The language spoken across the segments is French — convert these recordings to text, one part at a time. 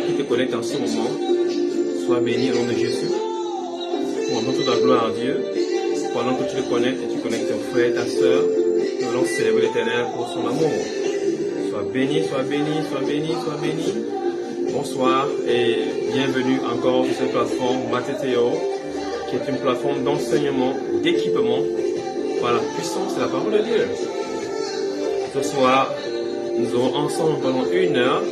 qui te connecte en ce moment, sois béni au nom de Jésus. Rendons toute la gloire à Dieu. Pendant que tu le connectes et tu connectes ton frère et ta soeur, nous allons célébrer l'Éternel pour son amour. Sois béni, sois béni, sois béni, sois béni. Bonsoir et bienvenue encore sur cette plateforme Mateteo, qui est une plateforme d'enseignement, d'équipement par la puissance de la parole de Dieu. Ce soir, nous aurons ensemble pendant 1 heure,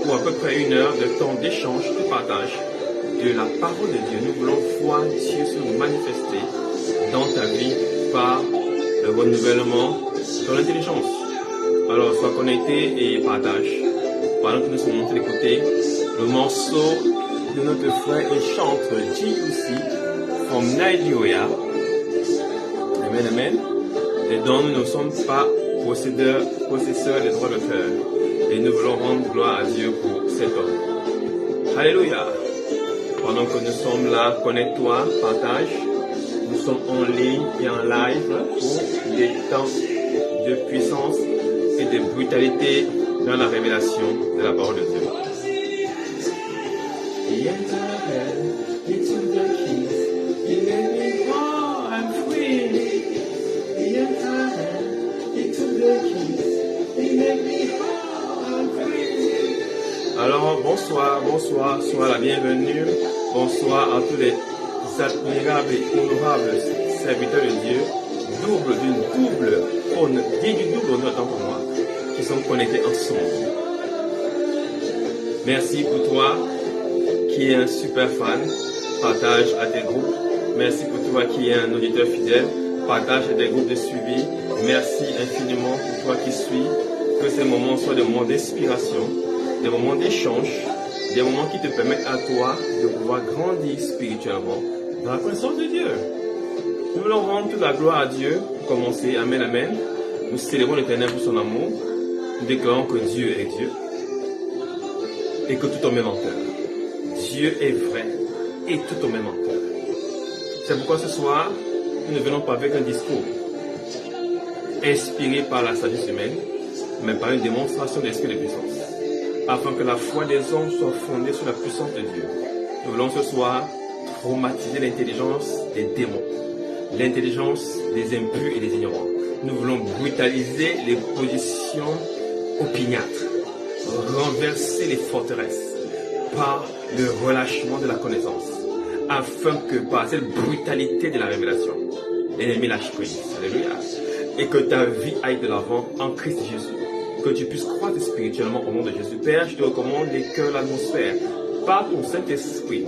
ou à peu près 1 heure de temps d'échange, de partage de la parole de Dieu. Nous voulons voir Dieu se manifester dans ta vie par le renouvellement de ton intelligence. Alors, sois connecté et partage. Pendant que nous sommes montés d'écouter le morceau de notre frère et chanteur GUC from Nigeria. Amen, amen. Et dont nous ne sommes pas possesseurs des droits d'auteur. Et nous voulons rendre gloire à Dieu pour cet homme. Alléluia. Pendant que nous sommes là, connecte-toi, partage. Nous sommes en ligne et en live pour des temps de puissance et de brutalité dans la révélation de la parole de Dieu. Alors, bonsoir, sois la bienvenue. Bonsoir à tous les admirables et honorables serviteurs de Dieu, du double honneur tant pour moi, qui sont connectés ensemble. Merci pour toi qui es un super fan, partage à tes groupes. Merci pour toi qui es un auditeur fidèle, partage à tes groupes de suivi. Merci infiniment pour toi qui suis. Que ces moments soient des moments d'inspiration, des moments d'échange, des moments qui te permettent à toi de pouvoir grandir spirituellement dans la connaissance de Dieu. Nous voulons rendre toute la gloire à Dieu pour commencer. Amen, amen. Nous célébrons l'Éternel pour son amour. Nous déclarons que Dieu est Dieu et que tout homme est menteur. Dieu est vrai et tout homme est menteur. C'est pourquoi ce soir, nous ne venons pas avec un discours inspiré par la sagesse humaine, mais par une démonstration de l'esprit de puissance, afin que la foi des hommes soit fondée sur la puissance de Dieu. Nous voulons ce soir traumatiser l'intelligence des démons, l'intelligence des impurs et des ignorants. Nous voulons brutaliser les positions opiniâtres, renverser les forteresses par le relâchement de la connaissance, afin que par cette brutalité de la révélation, l'ennemi lâche prise. Alléluia. Et que ta vie aille de l'avant en Christ Jésus. Que tu puisses croître spirituellement au nom de Jésus. Père, je te recommande les cœurs, l'atmosphère, par ton Saint-Esprit.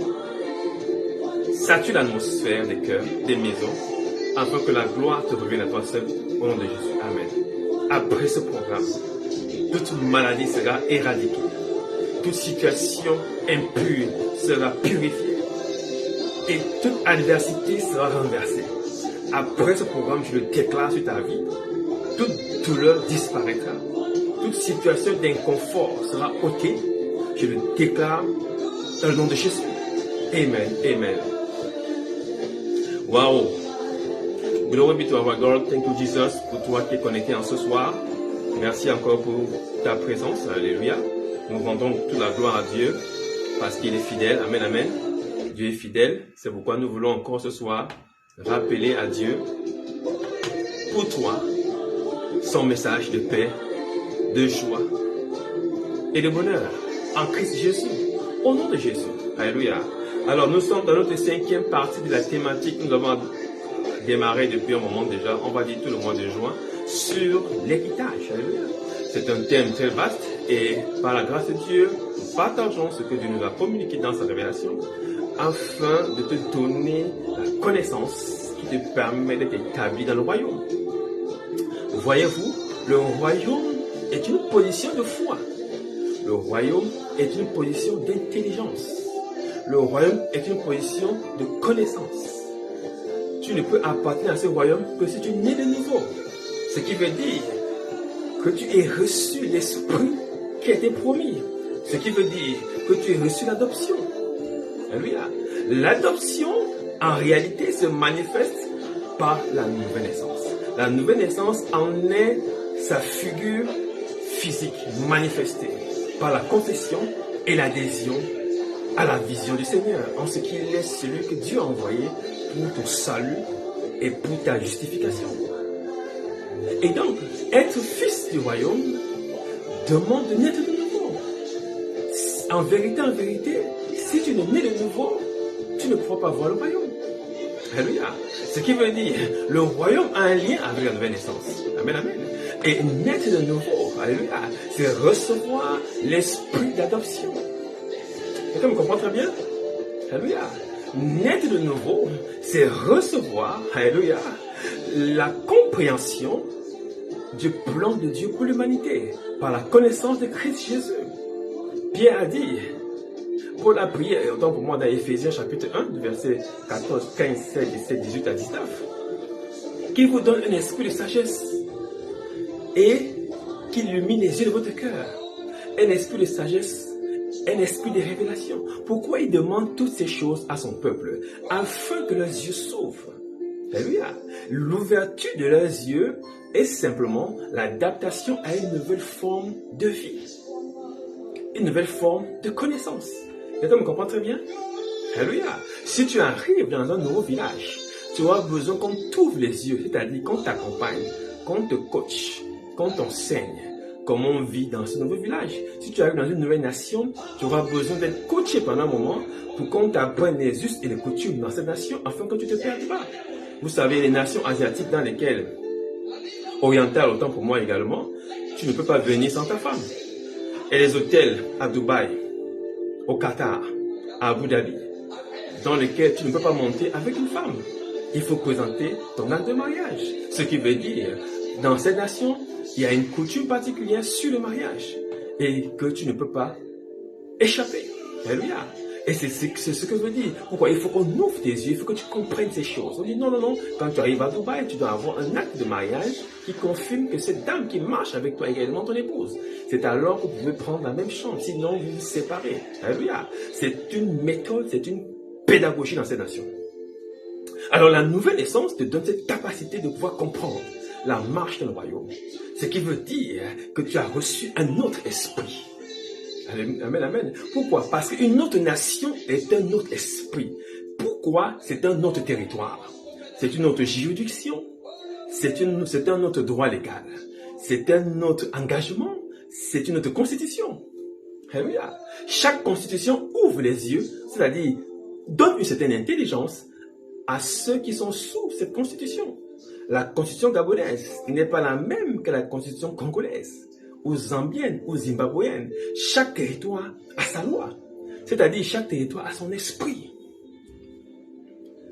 Sature l'atmosphère des cœurs, des maisons, afin que la gloire te revienne à toi seul, au nom de Jésus. Amen. Après ce programme, toute maladie sera éradiquée. Toute situation impure sera purifiée. Et toute adversité sera renversée. Après ce programme, je le déclare sur ta vie. Toute douleur disparaîtra. Toute situation d'inconfort sera ôtée. Je le déclare dans le nom de Jésus. Amen. Amen. Wow. Glory be to our God. Thank you, Jesus, pour toi qui es connecté en ce soir. Merci encore pour ta présence. Alléluia. Nous rendons toute la gloire à Dieu parce qu'il est fidèle. Amen, amen. Dieu est fidèle. C'est pourquoi nous voulons encore ce soir rappeler à Dieu pour toi son message de paix, de joie et de bonheur en Christ Jésus, au nom de Jésus. Alléluia. Alors nous sommes dans notre 5e partie de la thématique. Nous avons démarré depuis un moment déjà, on va dire tout le mois de juin, sur l'héritage. Alléluia. C'est un thème très vaste et par la grâce de Dieu, nous partageons ce que Dieu nous a communiqué dans sa révélation afin de te donner la connaissance qui te permet d'être établi dans le royaume. Voyez-vous, le royaume est une position de foi. Le royaume est une position d'intelligence. Le royaume est une position de connaissance. Tu ne peux appartenir à ce royaume que si tu nais de nouveau. Ce qui veut dire que tu aies reçu l'esprit qui a été promis. Ce qui veut dire que tu aies reçu l'adoption. Alléluia. L'adoption, en réalité, se manifeste par la nouvelle naissance. La nouvelle naissance en est sa figure physique manifestée par la confession et l'adhésion à la vision du Seigneur, en ce qu'il est celui que Dieu a envoyé pour ton salut et pour ta justification. Et donc, être fils du royaume demande de naître de nouveau. En vérité, si tu ne nais de nouveau, tu ne pourras pas voir le royaume. Alléluia. Ce qui veut dire, le royaume a un lien avec la nouvelle naissance. Amen, amen. Et naître de nouveau, alléluia, c'est recevoir l'esprit d'adoption. Quelqu'un me comprend très bien? Alléluia. Naître de nouveau, c'est recevoir, alléluia, la compréhension du plan de Dieu pour l'humanité par la connaissance de Christ Jésus. Pierre a dit, Paul a prié, autant pour moi dans Éphésiens chapitre 1, versets 14, 15, 16, 17, 18 à 19, qu'il vous donne un esprit de sagesse et qu'il illumine les yeux de votre cœur. Un esprit de sagesse, un esprit de révélation. Pourquoi il demande toutes ces choses à son peuple? Afin que leurs yeux s'ouvrent. Alléluia. L'ouverture de leurs yeux est simplement l'adaptation à une nouvelle forme de vie. Une nouvelle forme de connaissance. Quelqu'un me comprend très bien? Alléluia. Si tu arrives dans un nouveau village, tu auras besoin qu'on t'ouvre les yeux, c'est-à-dire qu'on t'accompagne, qu'on te coach, qu'on t'enseigne comment on vit dans ce nouveau village. Si tu arrives dans une nouvelle nation, tu auras besoin d'être coaché pendant un moment pour qu'on t'apprenne les us et les coutumes dans cette nation afin que tu ne te perdes pas. Vous savez, les nations asiatiques dans lesquelles, orientales autant pour moi également, tu ne peux pas venir sans ta femme. Et les hôtels à Dubaï, au Qatar, à Abu Dhabi, dans lesquels tu ne peux pas monter avec une femme. Il faut présenter ton acte de mariage. Ce qui veut dire, dans cette nation, il y a une coutume particulière sur le mariage et que tu ne peux pas échapper. Alléluia. Et c'est ce que je veux dire. Pourquoi? Il faut qu'on ouvre tes yeux, il faut que tu comprennes ces choses. On dit non, non, non. Quand tu arrives à Dubaï, tu dois avoir un acte de mariage qui confirme que cette dame qui marche avec toi est également ton épouse. C'est alors que vous pouvez prendre la même chambre. Sinon, vous vous séparez. Alléluia. C'est une méthode, c'est une pédagogie dans cette nation. Alors, la nouvelle naissance te donne cette capacité de pouvoir comprendre la marche dans le royaume. Ce qui veut dire que tu as reçu un autre esprit. Amen, amen. Pourquoi? Parce qu'une autre nation est un autre esprit. Pourquoi? C'est un autre territoire. C'est une autre juridiction. C'est un autre droit légal. C'est un autre engagement. C'est une autre constitution. Alléluia. Chaque constitution ouvre les yeux, c'est-à-dire donne une certaine intelligence à ceux qui sont sous cette constitution. La constitution gabonaise n'est pas la même que la constitution congolaise, ou zambienne, ou zimbabwéenne. Chaque territoire a sa loi. C'est-à-dire chaque territoire a son esprit.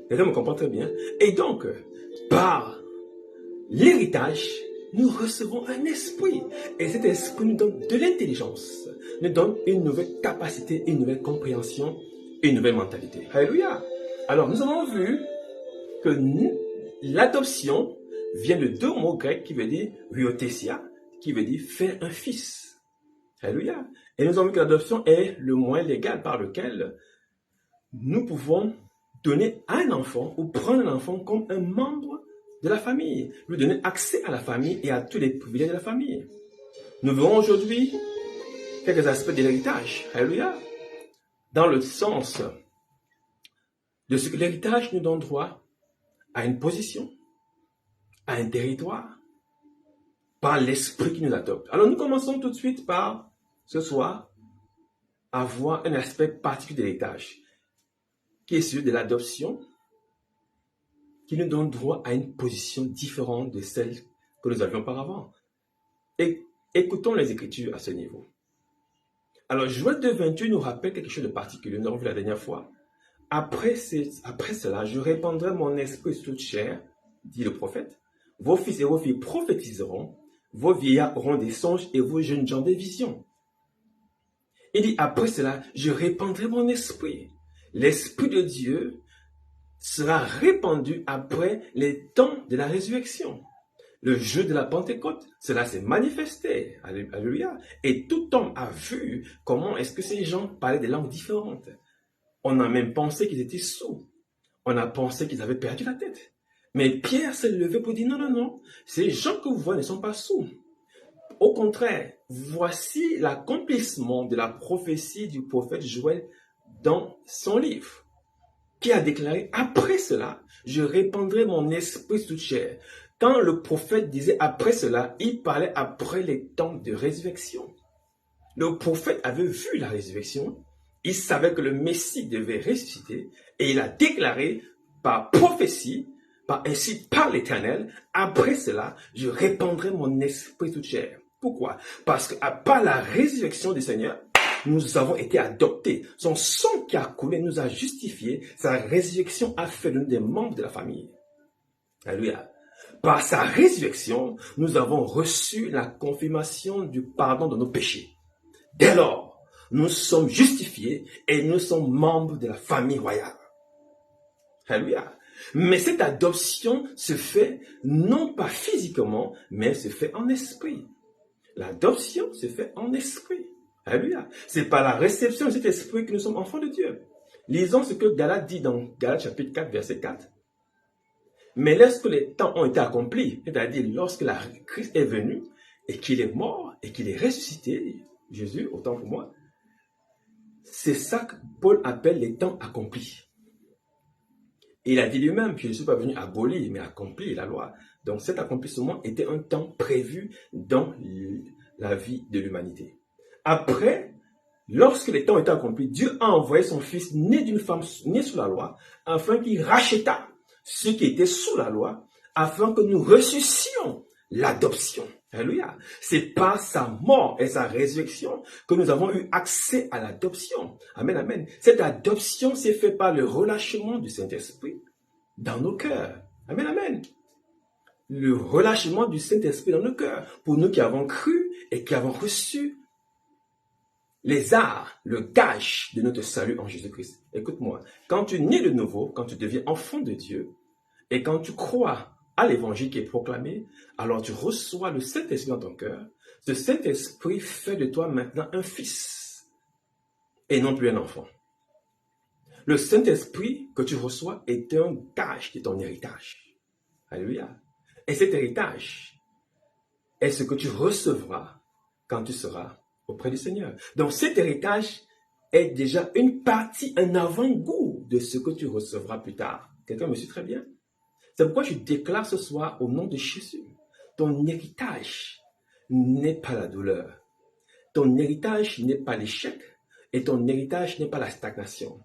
Les gens me comprennent très bien. Et donc, par l'héritage, nous recevons un esprit. Et cet esprit nous donne de l'intelligence, nous donne une nouvelle capacité, une nouvelle compréhension, une nouvelle mentalité. Alléluia. Alors, nous avons vu que l'adoption vient de deux mots grecs qui veut dire huiothesia, qui veut dire faire un fils. Alléluia. Et nous avons vu que l'adoption est le moyen légal par lequel nous pouvons donner à un enfant ou prendre un enfant comme un membre de la famille, lui donner accès à la famille et à tous les privilèges de la famille. Nous verrons aujourd'hui quelques aspects de l'héritage. Alléluia. Dans le sens de ce que l'héritage nous donne droit à une position, à un territoire, par l'esprit qui nous adopte. Alors nous commençons tout de suite par, ce soir, avoir un aspect particulier de l'héritage, qui est celui de l'adoption, qui nous donne droit à une position différente de celle que nous avions auparavant. Et écoutons les Écritures à ce niveau. Alors, Joël 2,28 nous rappelle quelque chose de particulier. Nous avons vu la dernière fois. Après cela, je répandrai mon esprit sur toute chair, dit le prophète. Vos fils et vos filles prophétiseront, vos vieillards auront des songes et vos jeunes gens des visions. Il dit, après cela, je répandrai mon esprit. L'esprit de Dieu sera répandu après les temps de la résurrection. Le jour de la Pentecôte, cela s'est manifesté. Alléluia. Et tout homme a vu comment est-ce que ces gens parlaient des langues différentes. On a même pensé qu'ils étaient sourds. On a pensé qu'ils avaient perdu la tête. Mais Pierre s'est levé pour dire non, non, non. Ces gens que vous voyez ne sont pas sourds. au contraire, voici l'accomplissement de la prophétie du prophète Joël dans son livre, qui a déclaré, après cela, je répandrai mon esprit sur toute chair. Quand le prophète disait après cela, il parlait après les temps de résurrection. Le prophète avait vu la résurrection, il savait que le Messie devait ressusciter, et il a déclaré par prophétie, par l'Éternel, après cela, je répandrai mon esprit sur toute chair. Pourquoi? Parce qu'à part la résurrection du Seigneur, nous avons été adoptés. Son sang qui a coulé nous a justifiés. Sa résurrection a fait de nous des membres de la famille. Alléluia. Par sa résurrection, nous avons reçu la confirmation du pardon de nos péchés. Dès lors, nous sommes justifiés et nous sommes membres de la famille royale. Alléluia. Mais cette adoption se fait non pas physiquement, mais se fait en esprit. L'adoption se fait en esprit. Alléluia. C'est par la réception de cet esprit que nous sommes enfants de Dieu. Lisons ce que Galate dit dans Galate chapitre 4, verset 4. Mais lorsque les temps ont été accomplis, c'est-à-dire lorsque la Christ est venu et qu'il est mort et qu'il est ressuscité, Jésus, autant pour moi, c'est ça que Paul appelle les temps accomplis. Et il a dit lui-même que je ne suis pas venu abolir, mais accomplir la loi. Donc cet accomplissement était un temps prévu dans la vie de l'humanité. Après, lorsque les temps ont été accomplis, Dieu a envoyé son Fils né d'une femme née sous la loi, afin qu'il racheta ceux qui étaient sous la loi, afin que nous ressuscions l'adoption. Alléluia. C'est par sa mort et sa résurrection que nous avons eu accès à l'adoption. Amen, amen. Cette adoption s'est faite par le relâchement du Saint-Esprit dans nos cœurs. Amen, amen. Le relâchement du Saint-Esprit dans nos cœurs, pour nous qui avons cru et qui avons reçu les arts, le gage de notre salut en Jésus-Christ. Écoute-moi, quand tu nais de nouveau, quand tu deviens enfant de Dieu, et quand tu crois à l'évangile qui est proclamé, alors tu reçois le Saint-Esprit dans ton cœur. Ce Saint-Esprit fait de toi maintenant un fils, et non plus un enfant. Le Saint-Esprit que tu reçois est un gage de ton héritage. Alléluia. Et cet héritage est ce que tu recevras quand tu seras auprès du Seigneur. Donc cet héritage est déjà une partie, un avant-goût de ce que tu recevras plus tard. Quelqu'un me suit très bien? C'est pourquoi je déclare ce soir au nom de Jésus, ton héritage n'est pas la douleur, ton héritage n'est pas l'échec et ton héritage n'est pas la stagnation.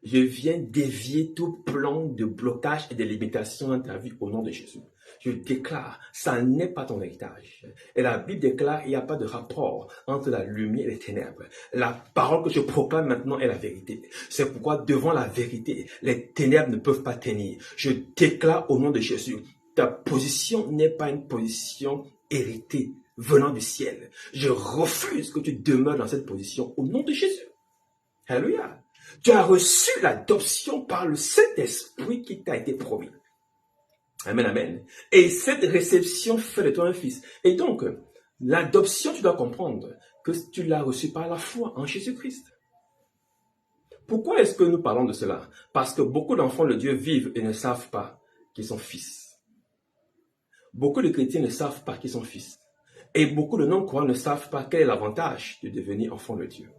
Je viens dévier tout plan de blocage et de limitation dans ta vie au nom de Jésus. Je déclare, ça n'est pas ton héritage. Et la Bible déclare, il n'y a pas de rapport entre la lumière et les ténèbres. La parole que je proclame maintenant est la vérité. C'est pourquoi devant la vérité, les ténèbres ne peuvent pas tenir. Je déclare au nom de Jésus, ta position n'est pas une position héritée venant du ciel. Je refuse que tu demeures dans cette position au nom de Jésus. Alléluia. Tu as reçu l'adoption par le Saint-Esprit qui t'a été promis. Amen, amen. Et cette réception fait de toi un fils. Et donc, l'adoption, tu dois comprendre que tu l'as reçue par la foi en Jésus-Christ. Pourquoi est-ce que nous parlons de cela? Parce que beaucoup d'enfants de Dieu vivent et ne savent pas qu'ils sont fils. Beaucoup de chrétiens ne savent pas qu'ils sont fils. Et beaucoup de non-croyants ne savent pas quel est l'avantage de devenir enfant de Dieu.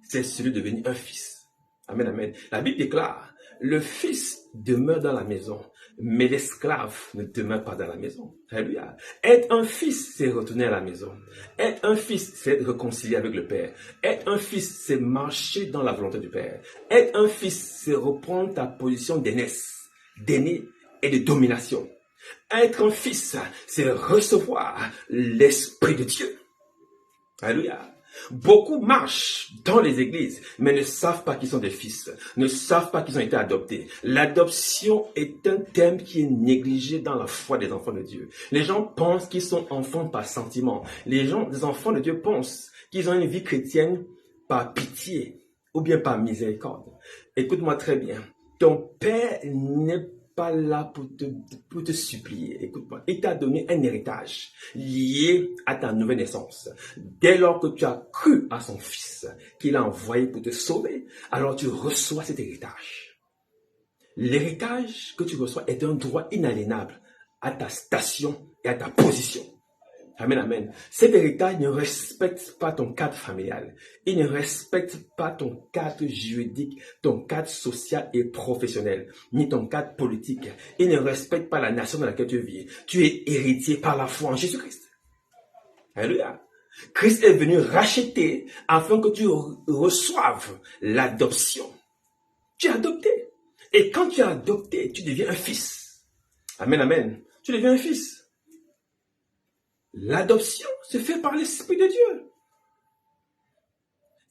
C'est celui de devenir un fils. Amen, amen. La Bible déclare, le fils demeure dans la maison, mais l'esclave ne demeure pas dans la maison. Alléluia. Être un fils, c'est retourner à la maison. Être un fils, c'est être réconcilié avec le Père. Être un fils, c'est marcher dans la volonté du Père. Être un fils, c'est reprendre ta position d'aînesse, d'aîné et de domination. Être un fils, c'est recevoir l'Esprit de Dieu. Alléluia. Beaucoup marchent dans les églises, mais ne savent pas qu'ils sont des fils, ne savent pas qu'ils ont été adoptés. L'adoption est un thème qui est négligé dans la foi des enfants de Dieu. Les gens pensent qu'ils sont enfants par sentiment. Les enfants de Dieu pensent qu'ils ont une vie chrétienne par pitié ou bien par miséricorde. Écoute-moi très bien. Ton Père n'est pas là pour te supplier. Écoute-moi, il t'a donné un héritage lié à ta nouvelle naissance. Dès lors que tu as cru à son Fils, qu'il a envoyé pour te sauver, alors tu reçois cet héritage. L'héritage que tu reçois est un droit inaliénable à ta station et à ta position. Amen, amen. Cet héritage ne respecte pas ton cadre familial. Il ne respecte pas ton cadre juridique, ton cadre social et professionnel, ni ton cadre politique. Il ne respecte pas la nation dans laquelle tu vis. Tu es héritier par la foi en Jésus-Christ. Alléluia. Christ est venu racheter afin que tu reçoives l'adoption. Tu es adopté. Et quand tu es adopté, tu deviens un fils. Amen, amen. Tu deviens un fils. L'adoption se fait par l'Esprit de Dieu.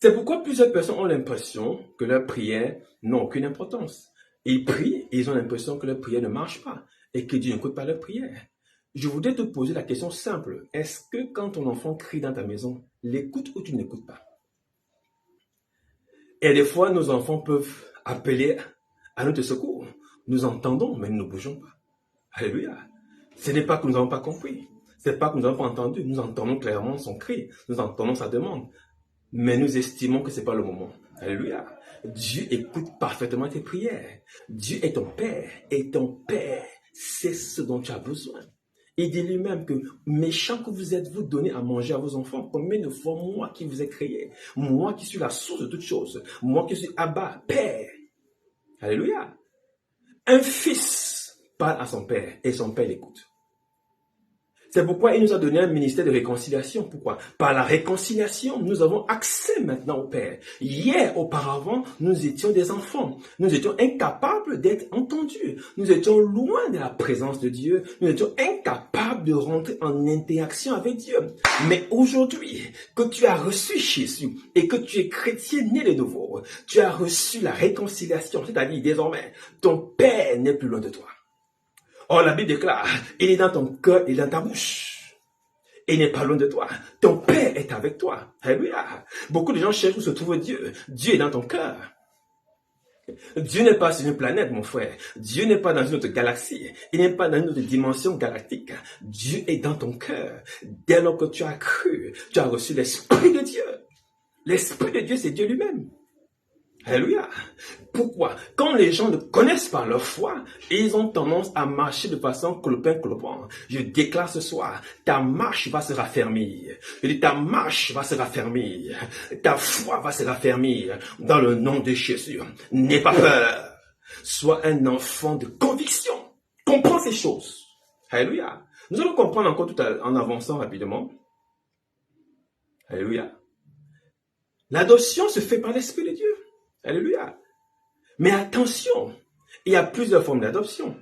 C'est pourquoi plusieurs personnes ont l'impression que leurs prières n'ont aucune importance. Ils prient et ils ont l'impression que leur prière ne marche pas et que Dieu n'écoute pas leur prière. Je voudrais te poser la question simple. Est-ce que quand ton enfant crie dans ta maison, l'écoute ou tu ne l'écoutes pas? Et des fois, nos enfants peuvent appeler à notre secours. Nous entendons, mais nous ne bougeons pas. Alléluia. Ce n'est pas que nous n'avons pas compris. Ce n'est pas que nous n'avons pas entendu. Nous entendons clairement son cri. Nous entendons sa demande. Mais nous estimons que ce n'est pas le moment. Alléluia. Dieu écoute parfaitement tes prières. Dieu est ton Père. Et ton Père, c'est ce dont tu as besoin. Il dit lui-même que méchant que vous êtes, vous donnez à manger à vos enfants. Combien de fois moi qui vous ai créé, moi qui suis la source de toutes choses, moi qui suis Abba, Père. Alléluia. Un fils parle à son Père et son Père l'écoute. C'est pourquoi il nous a donné un ministère de réconciliation. Pourquoi? Par la réconciliation, nous avons accès maintenant au Père. Hier, auparavant, nous étions des enfants. Nous étions incapables d'être entendus. Nous étions loin de la présence de Dieu. Nous étions incapables de rentrer en interaction avec Dieu. Mais aujourd'hui, que tu as reçu Jésus et que tu es chrétien né de nouveau, tu as reçu la réconciliation. C'est-à-dire, désormais, ton Père n'est plus loin de toi. Or, la Bible déclare, il est dans ton cœur et dans ta bouche. Il n'est pas loin de toi. Ton Père est avec toi. Alléluia. Beaucoup de gens cherchent où se trouve Dieu. Dieu est dans ton cœur. Dieu n'est pas sur une planète, mon frère. Dieu n'est pas dans une autre galaxie. Il n'est pas dans une autre dimension galactique. Dieu est dans ton cœur. Dès lors que tu as cru, tu as reçu l'Esprit de Dieu. L'Esprit de Dieu, c'est Dieu lui-même. Alléluia. Pourquoi? Quand les gens ne connaissent pas leur foi, ils ont tendance à marcher de façon clopin-clopin. Je déclare ce soir, ta marche va se raffermir. Je dis, ta marche va se raffermir. Ta foi va se raffermir dans le nom de Jésus. N'aie pas peur. Sois un enfant de conviction. Comprends ces choses. Alléluia. Nous allons comprendre encore tout en avançant rapidement. Alléluia. L'adoption se fait par l'Esprit de Dieu. Alléluia. Mais attention, il y a plusieurs formes d'adoption.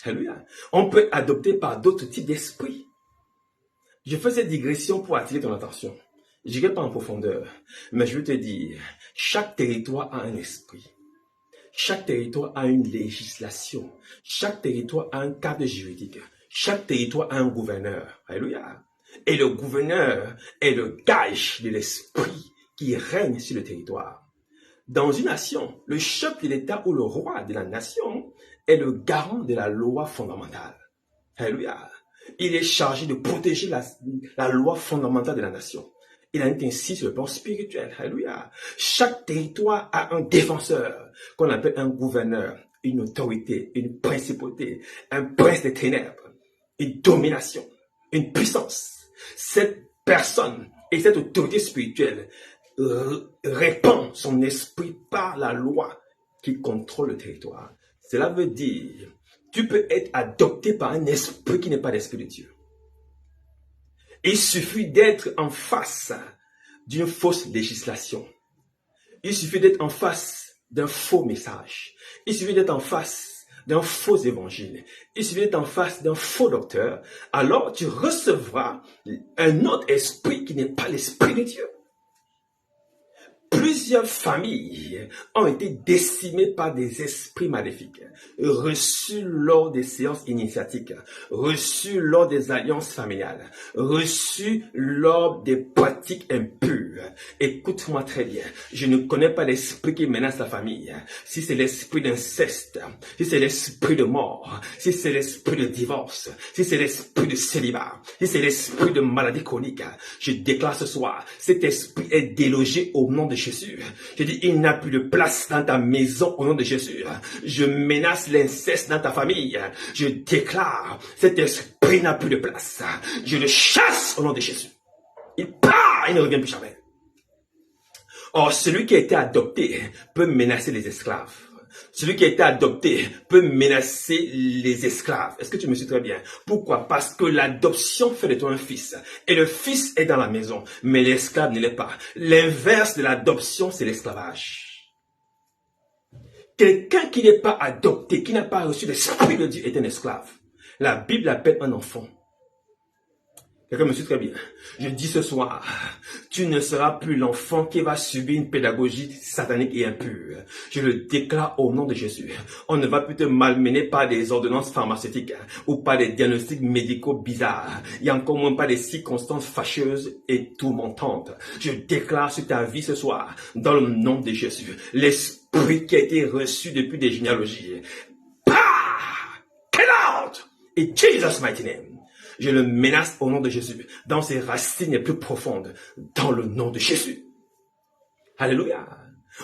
Alléluia. On peut adopter par d'autres types d'esprits. Je fais cette digression pour attirer ton attention. Je n'irai pas en profondeur, mais je veux te dire, chaque territoire a un esprit. Chaque territoire a une législation. Chaque territoire a un cadre juridique. Chaque territoire a un gouverneur. Alléluia. Et le gouverneur est le gage de l'esprit qui règne sur le territoire. Dans une nation, le chef de l'État ou le roi de la nation est le garant de la loi fondamentale. Alléluia. Il est chargé de protéger la loi fondamentale de la nation. Il en est ainsi sur le plan spirituel. Alléluia. Chaque territoire a un défenseur qu'on appelle un gouverneur, une autorité, une principauté, un prince des ténèbres, une domination, une puissance. Cette personne et cette autorité spirituelle répand son esprit par la loi qui contrôle le territoire. Cela veut dire, tu peux être adopté par un esprit qui n'est pas l'esprit de Dieu. Il suffit d'être en face d'une fausse législation. Il suffit d'être en face d'un faux message. Il suffit d'être en face d'un faux évangile. Il suffit d'être en face d'un faux docteur. Alors tu recevras un autre esprit qui n'est pas l'esprit de Dieu. Plusieurs familles ont été décimées par des esprits maléfiques, reçus lors des séances initiatiques, reçus lors des alliances familiales, reçus lors des pratiques impures. Écoute-moi très bien, je ne connais pas l'esprit qui menace la famille. Si c'est l'esprit d'inceste, si c'est l'esprit de mort, si c'est l'esprit de divorce, si c'est l'esprit de célibat, si c'est l'esprit de maladie chronique, je déclare ce soir, cet esprit est délogé au nom de Jésus. Je dis, il n'a plus de place dans ta maison au nom de Jésus. Je menace l'inceste dans ta famille. Je déclare, cet esprit n'a plus de place. Je le chasse au nom de Jésus. Il part, il ne revient plus jamais. Or, celui qui a été adopté peut menacer les esclaves. Celui qui a été adopté peut menacer les esclaves. Est-ce que tu me suis très bien? Pourquoi? Parce que l'adoption fait de toi un fils. Et le fils est dans la maison, mais l'esclave ne l'est pas. L'inverse de l'adoption, c'est l'esclavage. Quelqu'un qui n'est pas adopté, qui n'a pas reçu l'esprit de Dieu est un esclave. La Bible l'appelle un enfant. Quelqu'un me suit très bien. Je dis ce soir, tu ne seras plus l'enfant qui va subir une pédagogie satanique et impure. Je le déclare au nom de Jésus. On ne va plus te malmener par des ordonnances pharmaceutiques ou par des diagnostics médicaux bizarres. Il y a encore moins pas des circonstances fâcheuses et tourmentantes. Je déclare sur ta vie ce soir, dans le nom de Jésus, l'esprit qui a été reçu depuis des généalogies. Get out! In Jesus' mighty name. Je le menace au nom de Jésus, dans ses racines les plus profondes, dans le nom de Jésus. Alléluia.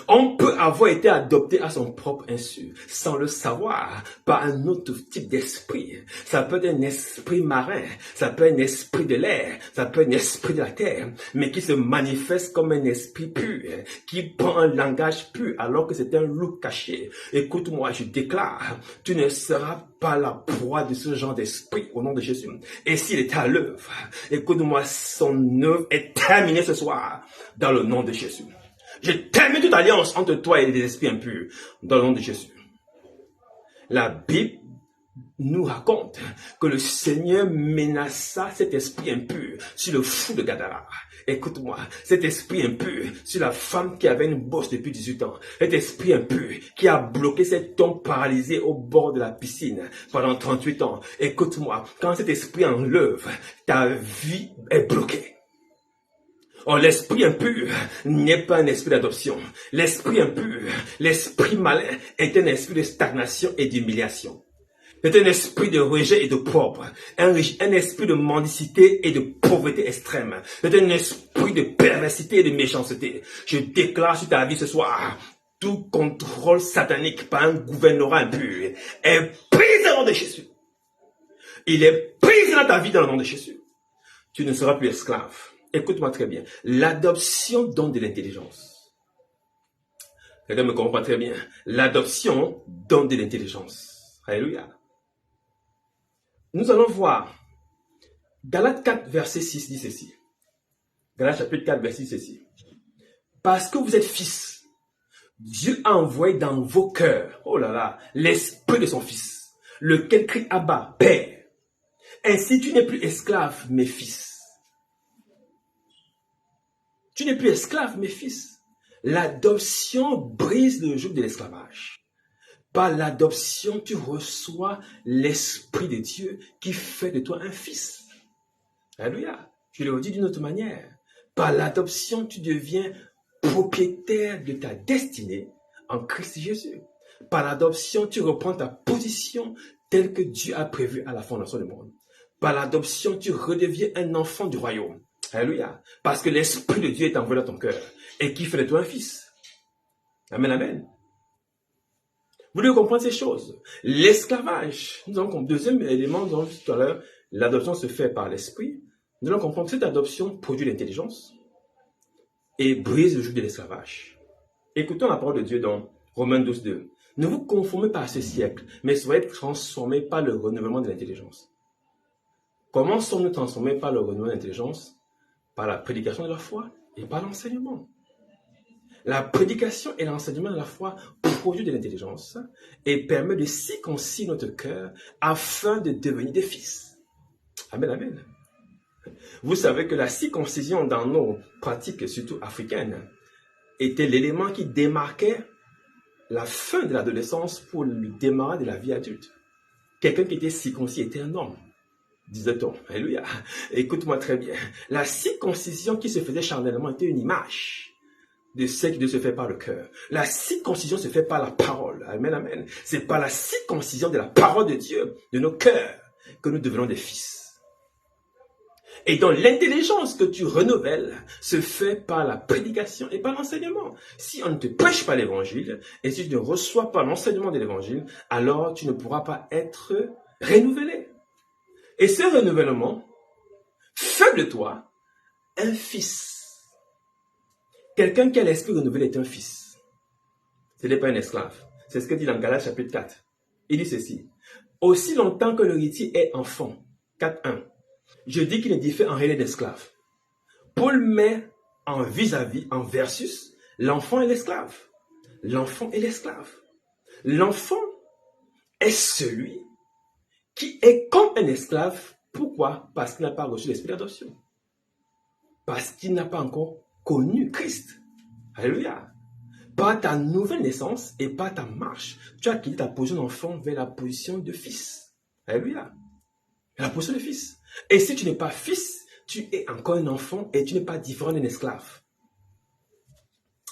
On peut avoir été adopté à son propre insu, sans le savoir, par un autre type d'esprit. Ça peut être un esprit marin, ça peut être un esprit de l'air, ça peut être un esprit de la terre, mais qui se manifeste comme un esprit pur, qui prend un langage pur alors que c'est un loup caché. Écoute-moi, je déclare, tu ne seras pas la proie de ce genre d'esprit au nom de Jésus. Et s'il est à l'œuvre, écoute-moi, son œuvre est terminée ce soir, dans le nom de Jésus. Je termine toute alliance entre toi et les esprits impurs dans le nom de Jésus. La Bible nous raconte que le Seigneur menaça cet esprit impur sur le fou de Gadara. Écoute-moi, cet esprit impur sur la femme qui avait une bosse depuis 18 ans. Cet esprit impur qui a bloqué cet homme paralysé au bord de la piscine pendant 38 ans. Écoute-moi, quand cet esprit enlève, ta vie est bloquée. Or, l'esprit impur n'est pas un esprit d'adoption. L'esprit impur, l'esprit malin est un esprit de stagnation et d'humiliation. C'est un esprit de rejet et de pauvre, un esprit de mendicité et de pauvreté extrême. C'est un esprit de perversité et de méchanceté. Je déclare sur ta vie ce soir, tout contrôle satanique par un gouvernorat impur est pris au nom de Jésus. Il est pris dans ta vie dans le nom de Jésus. Tu ne seras plus esclave. Écoute-moi très bien. L'adoption donne de l'intelligence. Quelqu'un me comprend très bien. L'adoption donne de l'intelligence. Alléluia. Nous allons voir. Galates 4, verset 6 dit ceci. Galates chapitre 4, verset 6 ceci. Parce que vous êtes fils, Dieu a envoyé dans vos cœurs, oh là là, l'esprit de son fils, lequel crie Abba, Père. Ainsi tu n'es plus esclave, mais fils. Tu n'es plus esclave, mes fils. L'adoption brise le joug de l'esclavage. Par l'adoption, tu reçois l'Esprit de Dieu qui fait de toi un fils. Alléluia. Je le redis d'une autre manière. Par l'adoption, tu deviens propriétaire de ta destinée en Christ Jésus. Par l'adoption, tu reprends ta position telle que Dieu a prévu à la fondation du monde. Par l'adoption, tu redeviens un enfant du royaume. Alléluia. Parce que l'Esprit de Dieu est envoyé dans ton cœur et qui fait de toi un fils. Amen, amen. Vous devez comprendre ces choses. L'esclavage, nous allons comprendre. Deuxième élément, nous avons vu tout à l'heure, l'adoption se fait par l'Esprit. Nous allons comprendre que cette adoption produit l'intelligence et brise le joug de l'esclavage. Écoutons la parole de Dieu dans Romains 12, 2. Ne vous conformez pas à ce siècle, mais soyez transformés par le renouvellement de l'intelligence. Comment sommes-nous transformés par le renouvellement de l'intelligence? Par la prédication de la foi et par l'enseignement. La prédication et l'enseignement de la foi produisent de l'intelligence et permet de circoncire notre cœur afin de devenir des fils. Amen, amen. Vous savez que la circoncision dans nos pratiques, surtout africaines, était l'élément qui démarquait la fin de l'adolescence pour le démarrage de la vie adulte. Quelqu'un qui était circoncis était un homme. Disait-on. Alléluia. Écoute-moi très bien. La circoncision qui se faisait charnellement était une image de ce qui se fait par le cœur. La circoncision se fait par la parole. Amen, amen. C'est par la circoncision de la parole de Dieu, de nos cœurs, que nous devenons des fils. Et donc, l'intelligence que tu renouvelles se fait par la prédication et par l'enseignement. Si on ne te prêche pas l'évangile, et si tu ne reçois pas l'enseignement de l'évangile, alors tu ne pourras pas être renouvelé. Et ce renouvellement fait de toi un fils. Quelqu'un qui a l'esprit renouvelé est un fils. Ce n'est pas un esclave. C'est ce que dit dans Galates chapitre 4. Il dit ceci. Aussi longtemps que l'héritier est enfant, 4.1, je dis qu'il est diffère en réalité d'esclave. Paul met en vis-à-vis, en versus, l'enfant et l'esclave. L'enfant et l'esclave. L'enfant est celui qui est comme un esclave. Pourquoi? Parce qu'il n'a pas reçu l'esprit d'adoption. Parce qu'il n'a pas encore connu Christ. Alléluia. Par ta nouvelle naissance et par ta marche, tu as quitté ta position d'enfant vers la position de fils. Alléluia. La position de fils. Et si tu n'es pas fils, tu es encore un enfant et tu n'es pas différent d'un esclave.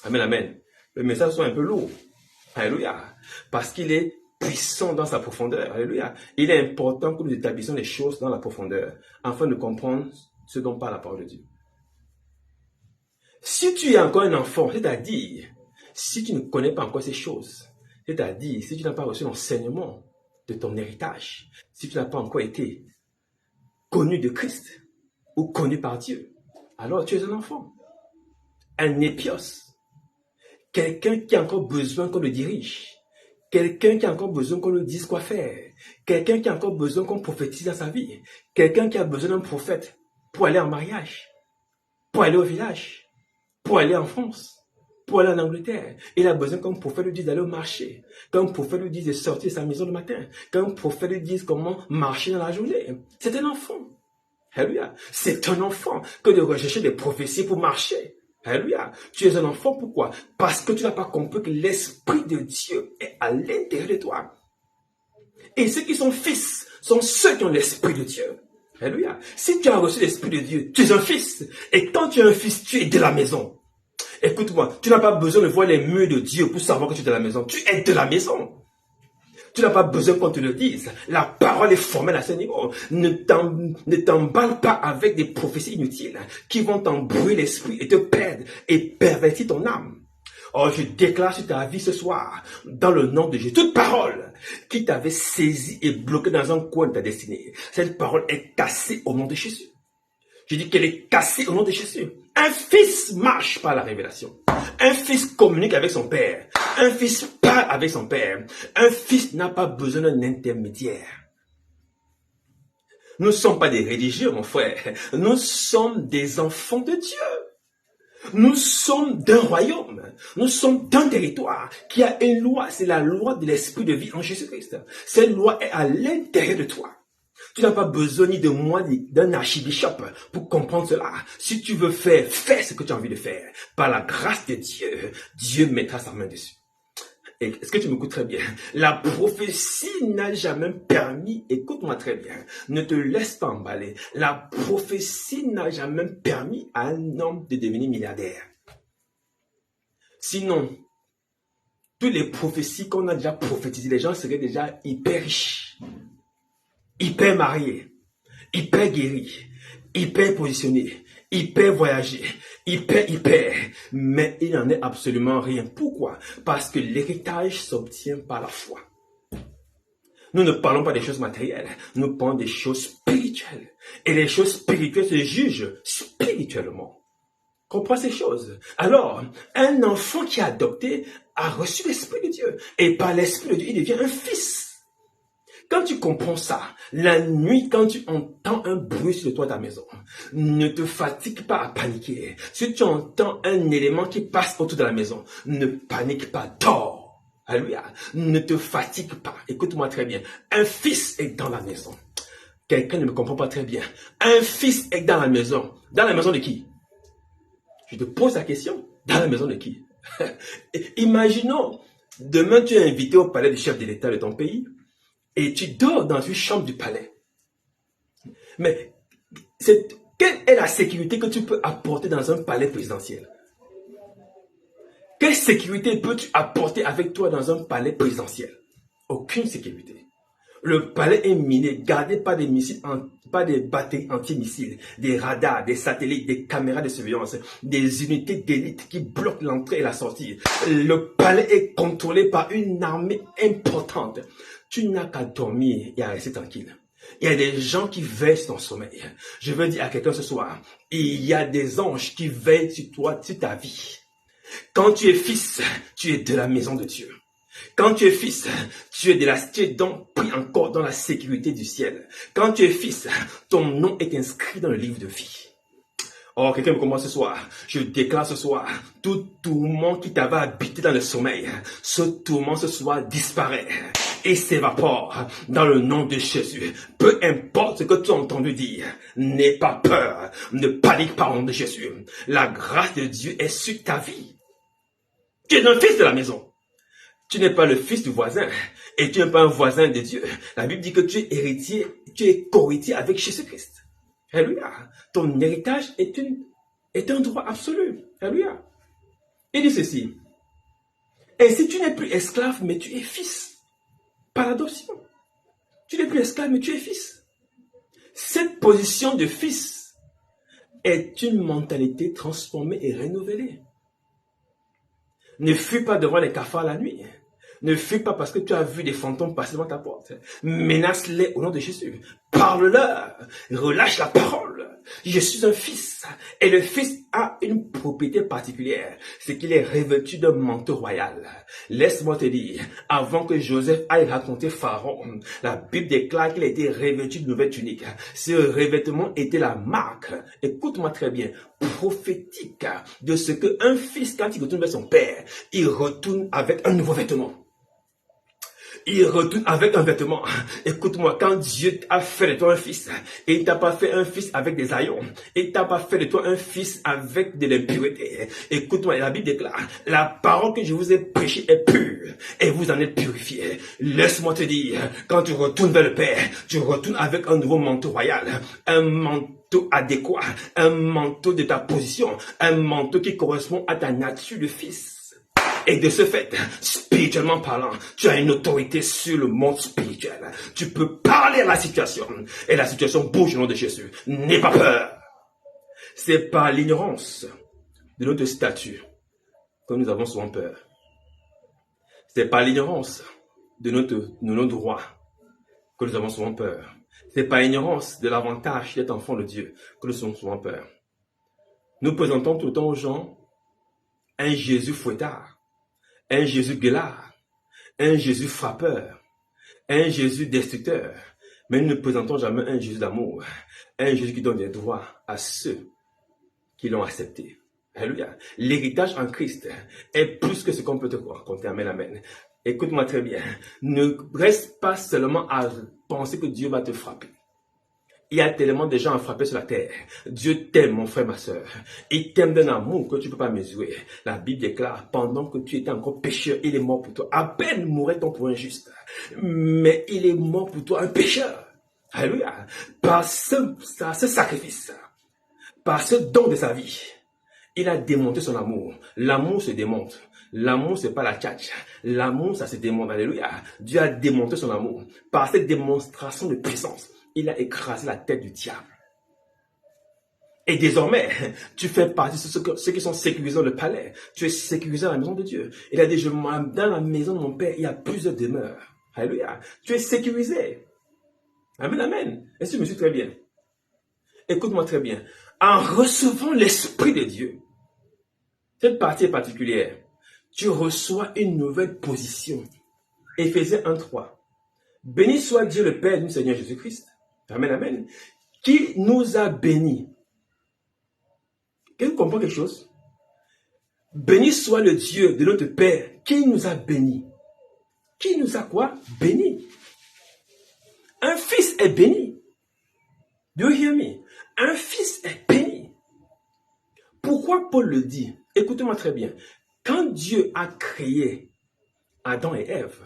Amen, amen. Le message soit un peu lourd. Alléluia. Parce qu'il est puissant dans sa profondeur. Alléluia. Il est important que nous établissions les choses dans la profondeur afin de comprendre ce dont parle la parole de Dieu. Si tu es encore un enfant, c'est-à-dire si tu ne connais pas encore ces choses, c'est-à-dire si tu n'as pas reçu l'enseignement de ton héritage, si tu n'as pas encore été connu de Christ ou connu par Dieu, alors tu es un enfant, un épios, quelqu'un qui a encore besoin qu'on le dirige, quelqu'un qui a encore besoin qu'on lui dise quoi faire, quelqu'un qui a encore besoin qu'on prophétise dans sa vie, quelqu'un qui a besoin d'un prophète pour aller en mariage, pour aller au village, pour aller en France, pour aller en Angleterre. Il a besoin qu'un prophète lui dise d'aller au marché, qu'un prophète lui dise de sortir de sa maison le matin, qu'un prophète lui dise comment marcher dans la journée. C'est un enfant. Alléluia. C'est un enfant que de rechercher des prophéties pour marcher. Alléluia. Tu es un enfant, pourquoi? Parce que tu n'as pas compris que l'Esprit de Dieu est à l'intérieur de toi. Et ceux qui sont fils sont ceux qui ont l'Esprit de Dieu. Alléluia. Si tu as reçu l'Esprit de Dieu, tu es un fils. Et quand tu es un fils, tu es de la maison. Écoute-moi, tu n'as pas besoin de voir les murs de Dieu pour savoir que tu es de la maison. Tu es de la maison. Tu n'as pas besoin qu'on te le dise. La parole est formelle à ce niveau. Ne t'emballe pas avec des prophéties inutiles qui vont t'embrouiller l'esprit et te perdre et pervertir ton âme. Oh, je déclare sur ta vie ce soir, dans le nom de Jésus, toute parole qui t'avait saisi et bloqué dans un coin de ta destinée, cette parole est cassée au nom de Jésus. Je dis qu'elle est cassée au nom de Jésus. Un fils marche par la révélation. Un fils communique avec son père. Un fils parle avec son père. Un fils n'a pas besoin d'un intermédiaire. Nous ne sommes pas des religieux, mon frère. Nous sommes des enfants de Dieu. Nous sommes d'un royaume. Nous sommes d'un territoire qui a une loi. C'est la loi de l'esprit de vie en Jésus-Christ. Cette loi est à l'intérieur de toi. Tu n'as pas besoin ni de moi, ni d'un archibishop pour comprendre cela. Si tu veux faire, fais ce que tu as envie de faire. Par la grâce de Dieu, Dieu mettra sa main dessus. Est-ce que tu m'écoutes très bien? La prophétie n'a jamais permis, écoute-moi très bien, ne te laisse pas emballer. La prophétie n'a jamais permis à un homme de devenir milliardaire. Sinon, toutes les prophéties qu'on a déjà prophétisées, les gens seraient déjà hyper riches, hyper mariés, hyper guéris, hyper positionnés, hyper voyagés, hyper, mais il n'en est absolument rien. Pourquoi? Parce que l'héritage s'obtient par la foi. Nous ne parlons pas des choses matérielles, nous parlons des choses spirituelles. Et les choses spirituelles se jugent spirituellement. Comprends ces choses. Alors, un enfant qui est adopté a reçu l'Esprit de Dieu. Et par l'Esprit de Dieu, il devient un fils. Quand tu comprends ça, la nuit, quand tu entends un bruit sur le toit de ta maison, ne te fatigue pas à paniquer. Si tu entends un élément qui passe autour de la maison, ne panique pas, dors. Alléluia. Ne te fatigue pas. Écoute-moi très bien. Un fils est dans la maison. Quelqu'un ne me comprend pas très bien. Un fils est dans la maison. Dans la maison de qui? Je te pose la question. Dans la maison de qui? Imaginons, demain tu es invité au palais du chef de l'État de ton pays. Et tu dors dans une chambre du palais. Mais quelle est la sécurité que tu peux apporter dans un palais présidentiel? Quelle sécurité peux-tu apporter avec toi dans un palais présidentiel? Aucune sécurité. Le palais est miné, gardé par des missiles, par des batteries anti-missiles, des radars, des satellites, des caméras de surveillance, des unités d'élite qui bloquent l'entrée et la sortie. Le palais est contrôlé par une armée importante. Tu n'as qu'à dormir et à rester tranquille. Il y a des gens qui veillent sur ton sommeil. Je veux dire à quelqu'un ce soir, il y a des anges qui veillent sur toi, sur ta vie. Quand tu es fils, tu es de la maison de Dieu. Quand tu es fils, tu es donc pris encore dans la sécurité du ciel. Quand tu es fils, ton nom est inscrit dans le livre de vie. Oh, quelqu'un me commence ce soir. Je déclare ce soir, tout tourment qui t'avait habité dans le sommeil, ce tourment ce soir disparaît et s'évapore dans le nom de Jésus. Peu importe ce que tu as entendu dire, n'aie pas peur, ne panique pas au nom de Jésus. La grâce de Dieu est sur ta vie. Tu es un fils de la maison. Tu n'es pas le fils du voisin et tu n'es pas un voisin de Dieu. La Bible dit que tu es héritier, tu es co-héritier avec Jésus-Christ. Alléluia. Ton héritage est un droit absolu. Alléluia. Il dit ceci. Et si tu n'es plus esclave, mais tu es fils par adoption. Tu n'es plus esclave, mais tu es fils. Cette position de fils est une mentalité transformée et renouvelée. Ne fuis pas devant les cafards la nuit. Ne fuis pas parce que tu as vu des fantômes passer devant ta porte. Menace-les au nom de Jésus. Parle-leur. Relâche la parole. Je suis un fils. Et le fils a une propriété particulière. C'est qu'il est revêtu d'un manteau royal. Laisse-moi te dire, avant que Joseph aille raconter Pharaon, la Bible déclare qu'il a été revêtu de nouvelle tunique. Ce revêtement était la marque, écoute-moi très bien, prophétique de ce qu'un fils, quand il retourne vers son père, il retourne avec un nouveau vêtement. Il retourne avec un vêtement. Écoute-moi, quand Dieu a fait de toi un fils, et il t'a pas fait un fils avec des haillons, il t'a pas fait de toi un fils avec de l'impureté. Écoute-moi, la Bible déclare, la parole que je vous ai prêchée est pure, et vous en êtes purifiés. Laisse-moi te dire, quand tu retournes vers le Père, tu retournes avec un nouveau manteau royal, un manteau adéquat, un manteau de ta position, un manteau qui correspond à ta nature de fils. Et de ce fait, spirituellement parlant, tu as une autorité sur le monde spirituel. Tu peux parler à la situation et la situation bouge au nom de Jésus. N'aie pas peur. C'est par l'ignorance de notre statut que nous avons souvent peur. C'est par l'ignorance de nos droits que nous avons souvent peur. C'est par l'ignorance de l'avantage d'être enfant de Dieu que nous avons souvent peur. Nous présentons tout le temps aux gens un Jésus fouettard, un Jésus gueulard, un Jésus frappeur, un Jésus destructeur. Mais nous ne présentons jamais un Jésus d'amour, un Jésus qui donne des droits à ceux qui l'ont accepté. Alléluia. L'héritage en Christ est plus que ce qu'on peut te raconter. Amen, amen. Écoute-moi très bien. Ne reste pas seulement à penser que Dieu va te frapper. Il y a tellement de gens à frapper sur la terre. Dieu t'aime, mon frère, ma soeur. Il t'aime d'un amour que tu ne peux pas mesurer. La Bible déclare, pendant que tu étais encore pécheur, il est mort pour toi. À peine mourrait-on pour un juste. Mais il est mort pour toi, un pécheur. Alléluia. Par ce sacrifice, par ce don de sa vie, il a démontré son amour. L'amour se démontre. L'amour, c'est pas la tchatch. L'amour, ça se démontre. Alléluia. Dieu a démontré son amour. Par cette démonstration de puissance, il a écrasé la tête du diable. Et désormais, tu fais partie de ceux qui sont sécurisés dans le palais. Tu es sécurisé dans la maison de Dieu. Il a dit, dans la maison de mon Père, il y a plusieurs demeures. Alléluia. Tu es sécurisé. Amen, amen. Est-ce que tu me suis très bien? Écoute-moi très bien. En recevant l'Esprit de Dieu, cette partie est particulière. Tu reçois une nouvelle position. Éphésiens 1:3. Béni soit Dieu le Père du Seigneur Jésus-Christ. Amen, amen. Qui nous a bénis. Quelqu'un comprend quelque chose? Béni soit le Dieu de notre Père qui nous a bénis. Qui nous a quoi? Bénis. Un fils est béni. Do you hear me? Un fils est béni. Pourquoi Paul le dit? Écoutez-moi très bien. Quand Dieu a créé Adam et Ève,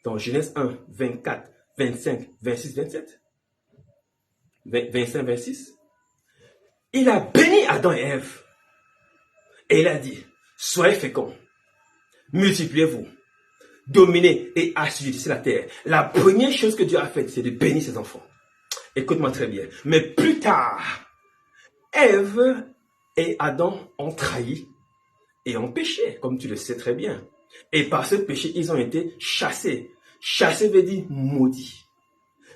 dans Genèse 1, 24, 25, 26, 27, 25, 26, il a béni Adam et Ève. Et il a dit, soyez féconds, multipliez-vous, dominer et assujettir la terre. La première chose que Dieu a faite, c'est de bénir ses enfants. Écoute-moi très bien. Mais plus tard, Ève et Adam ont trahi et ont péché, comme tu le sais très bien. Et par ce péché, ils ont été chassés. Chassés veut dire maudit.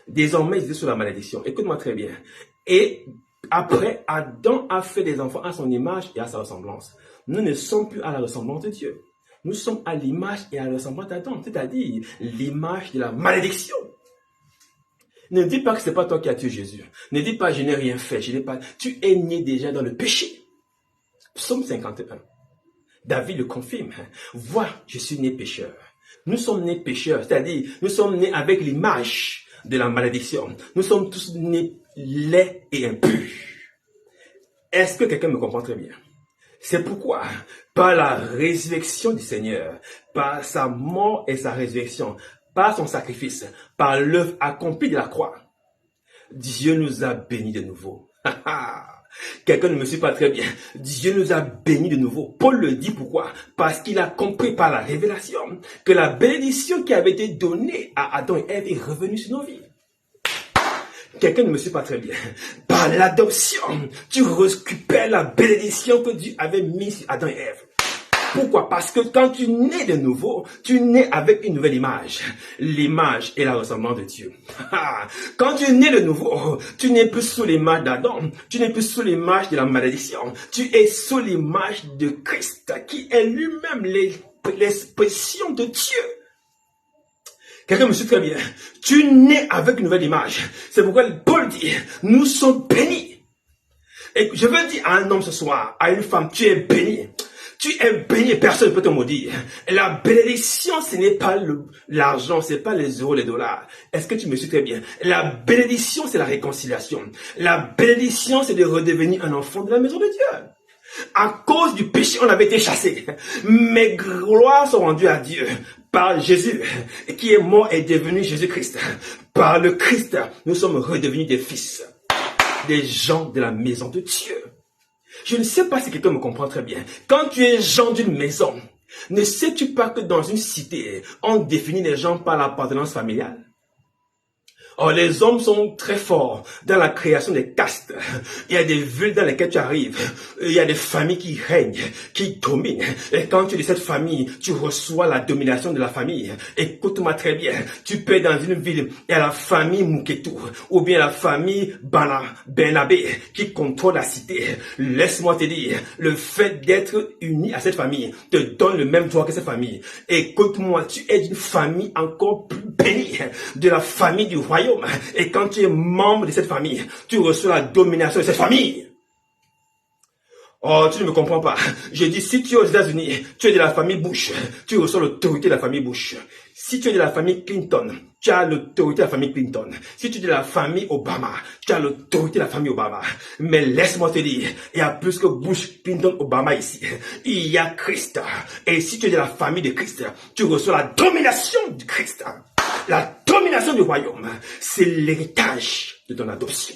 Désormais, ils étaient sous la malédiction. Écoute-moi très bien. Et après, Adam a fait des enfants à son image et à sa ressemblance. Nous ne sommes plus à la ressemblance de Dieu. Nous sommes à l'image et à la ressemblance d'Adam, c'est-à-dire l'image de la malédiction. Ne dis pas que ce n'est pas toi qui as tué Jésus. Ne dis pas je n'ai rien fait, je n'ai pas. Tu es né déjà dans le péché. Psaume 51. David le confirme. Vois, je suis né pécheur. Nous sommes nés pécheurs, c'est-à-dire nous sommes nés avec l'image de la malédiction. Nous sommes tous nés laids et impurs. Est-ce que quelqu'un me comprend très bien? C'est pourquoi, par la résurrection du Seigneur, par sa mort et sa résurrection, par son sacrifice, par l'œuvre accomplie de la croix, Dieu nous a bénis de nouveau. Quelqu'un ne me suit pas très bien. Dieu nous a bénis de nouveau. Paul le dit pourquoi? Parce qu'il a compris par la révélation que la bénédiction qui avait été donnée à Adam et Ève est revenue sur nos vies. Quelqu'un ne me suit pas très bien. Par l'adoption, tu récupères la bénédiction que Dieu avait mise sur Adam et Ève. Pourquoi? Parce que quand tu nais de nouveau, tu nais avec une nouvelle image. L'image et la ressemblance de Dieu. Quand tu nais de nouveau, tu n'es plus sous l'image d'Adam, tu n'es plus sous l'image de la malédiction. Tu es sous l'image de Christ, qui est lui-même l'expression de Dieu. Quelqu'un me suit très bien. Tu nais avec une nouvelle image. C'est pourquoi Paul dit, nous sommes bénis. Et je veux dire à un homme ce soir, à une femme, tu es béni. Tu es béni, personne ne peut te maudire. La bénédiction, ce n'est pas l'argent, ce n'est pas les euros, les dollars. Est-ce que tu me suis très bien? La bénédiction, c'est la réconciliation. La bénédiction, c'est de redevenir un enfant de la maison de Dieu. À cause du péché, on avait été chassés. Mais gloires sont rendues à Dieu par Jésus, qui est mort et devenu Jésus-Christ. Par le Christ, nous sommes redevenus des fils, des gens de la maison de Dieu. Je ne sais pas si quelqu'un me comprend très bien. Quand tu es gens d'une maison, ne sais-tu pas que dans une cité, on définit les gens par l'appartenance familiale? Or, les hommes sont très forts dans la création des castes. Il y a des villes dans lesquelles tu arrives. Il y a des familles qui règnent, qui dominent. Et quand tu es de cette famille, tu reçois la domination de la famille. Écoute-moi très bien. Tu peux être dans une ville, il y a la famille Mouketou, ou bien la famille Bernabé, qui contrôle la cité. Laisse-moi te dire, le fait d'être uni à cette famille te donne le même droit que cette famille. Écoute-moi, tu es d'une famille encore plus bénie, de la famille du royaume. Et quand tu es membre de cette famille, tu reçois la domination de cette famille. Oh, tu ne me comprends pas. Je dis, si tu es aux États-Unis, tu es de la famille Bush, tu reçois l'autorité de la famille Bush. Si tu es de la famille Clinton, tu as l'autorité de la famille Clinton. Si tu es de la famille Obama, tu as l'autorité de la famille Obama. Mais laisse-moi te dire, il y a plus que Bush, Clinton, Obama ici. Il y a Christ. Et si tu es de la famille de Christ, tu reçois la domination du Christ. La domination du royaume, c'est l'héritage de ton adoption.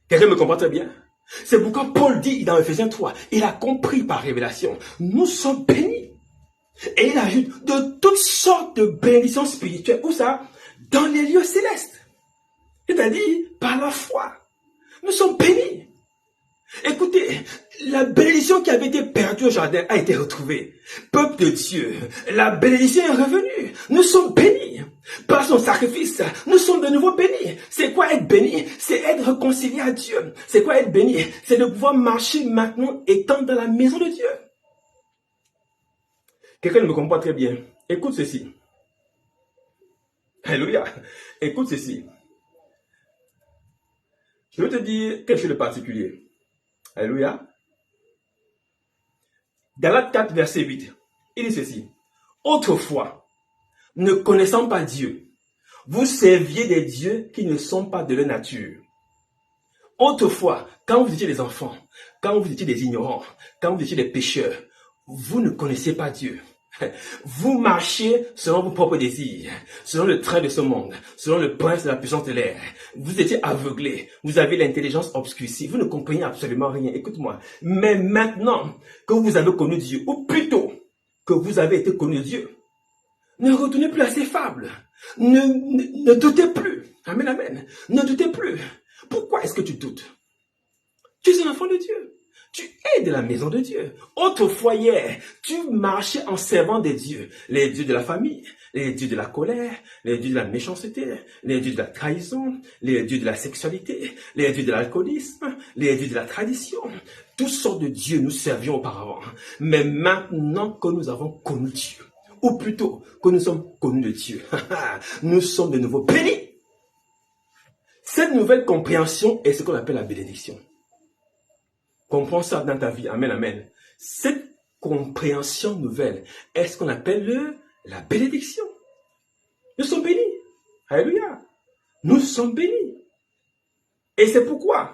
Quelqu'un me comprend très bien? C'est pourquoi Paul dit dans Ephésiens 3, il a compris par révélation, nous sommes bénis. Et il ajoute de toutes sortes de bénédictions spirituelles. Où ça? Dans les lieux célestes. C'est-à-dire par la foi. Nous sommes bénis. Écoutez, la bénédiction qui avait été perdue au jardin a été retrouvée. Peuple de Dieu, la bénédiction est revenue. Nous sommes bénis. Par son sacrifice, nous sommes de nouveau bénis. C'est quoi être béni? C'est être réconcilié à Dieu. C'est quoi être béni? C'est de pouvoir marcher maintenant étant dans la maison de Dieu. Quelqu'un ne me comprend pas très bien. Écoute ceci. Alléluia. Écoute ceci. Je veux te dire quelque chose de particulier. Alléluia. Galates 4, verset 8. Il dit ceci. Autrefois, ne connaissant pas Dieu, vous serviez des dieux qui ne sont pas de leur nature. Autrefois, quand vous étiez des enfants, quand vous étiez des ignorants, quand vous étiez des pécheurs, vous ne connaissiez pas Dieu. Vous marchiez selon vos propres désirs, selon le train de ce monde, selon le prince de la puissance de l'air. Vous étiez aveuglés, vous avez l'intelligence obscurcie, vous ne comprenez absolument rien. Écoute-moi. Mais maintenant que vous avez connu Dieu, ou plutôt, que vous avez été connu de Dieu. Ne retournez plus à ces fables. Ne doutez plus. Amen, amen. Ne doutez plus. Pourquoi est-ce que tu doutes? Tu es un enfant de Dieu. Tu es de la maison de Dieu. Autrefois, hier, tu marchais en servant des dieux. Les dieux de la famille, les dieux de la colère, les dieux de la méchanceté, les dieux de la trahison, les dieux de la sexualité, les dieux de l'alcoolisme, les dieux de la tradition. Toutes sortes de dieux nous servions auparavant. Mais maintenant que nous avons connu Dieu, ou plutôt que nous sommes connus de Dieu, nous sommes de nouveau bénis. Cette nouvelle compréhension est ce qu'on appelle la bénédiction. Comprends ça dans ta vie. Amen, amen. Cette compréhension nouvelle est ce qu'on appelle la bénédiction. Nous sommes bénis. Alléluia. Nous sommes bénis. Et c'est pourquoi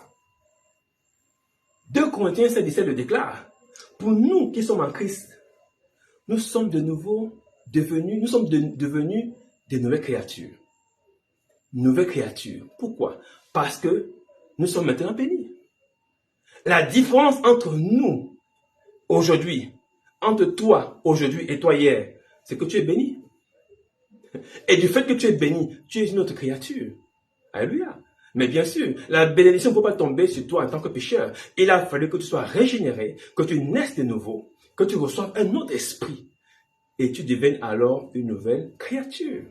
2 Corinthiens 7:17 le déclare. Pour nous qui sommes en Christ, nous sommes devenus des nouvelles créatures. Nouvelles créatures. Pourquoi? Parce que nous sommes maintenant bénis. La différence entre nous aujourd'hui, entre toi aujourd'hui et toi hier, c'est que tu es béni. Et du fait que tu es béni, tu es une autre créature. Alléluia. Mais bien sûr, la bénédiction ne peut pas tomber sur toi en tant que pécheur. Il a fallu que tu sois régénéré, que tu naisses de nouveau, que tu reçoives un autre esprit. Et tu deviennes alors une nouvelle créature.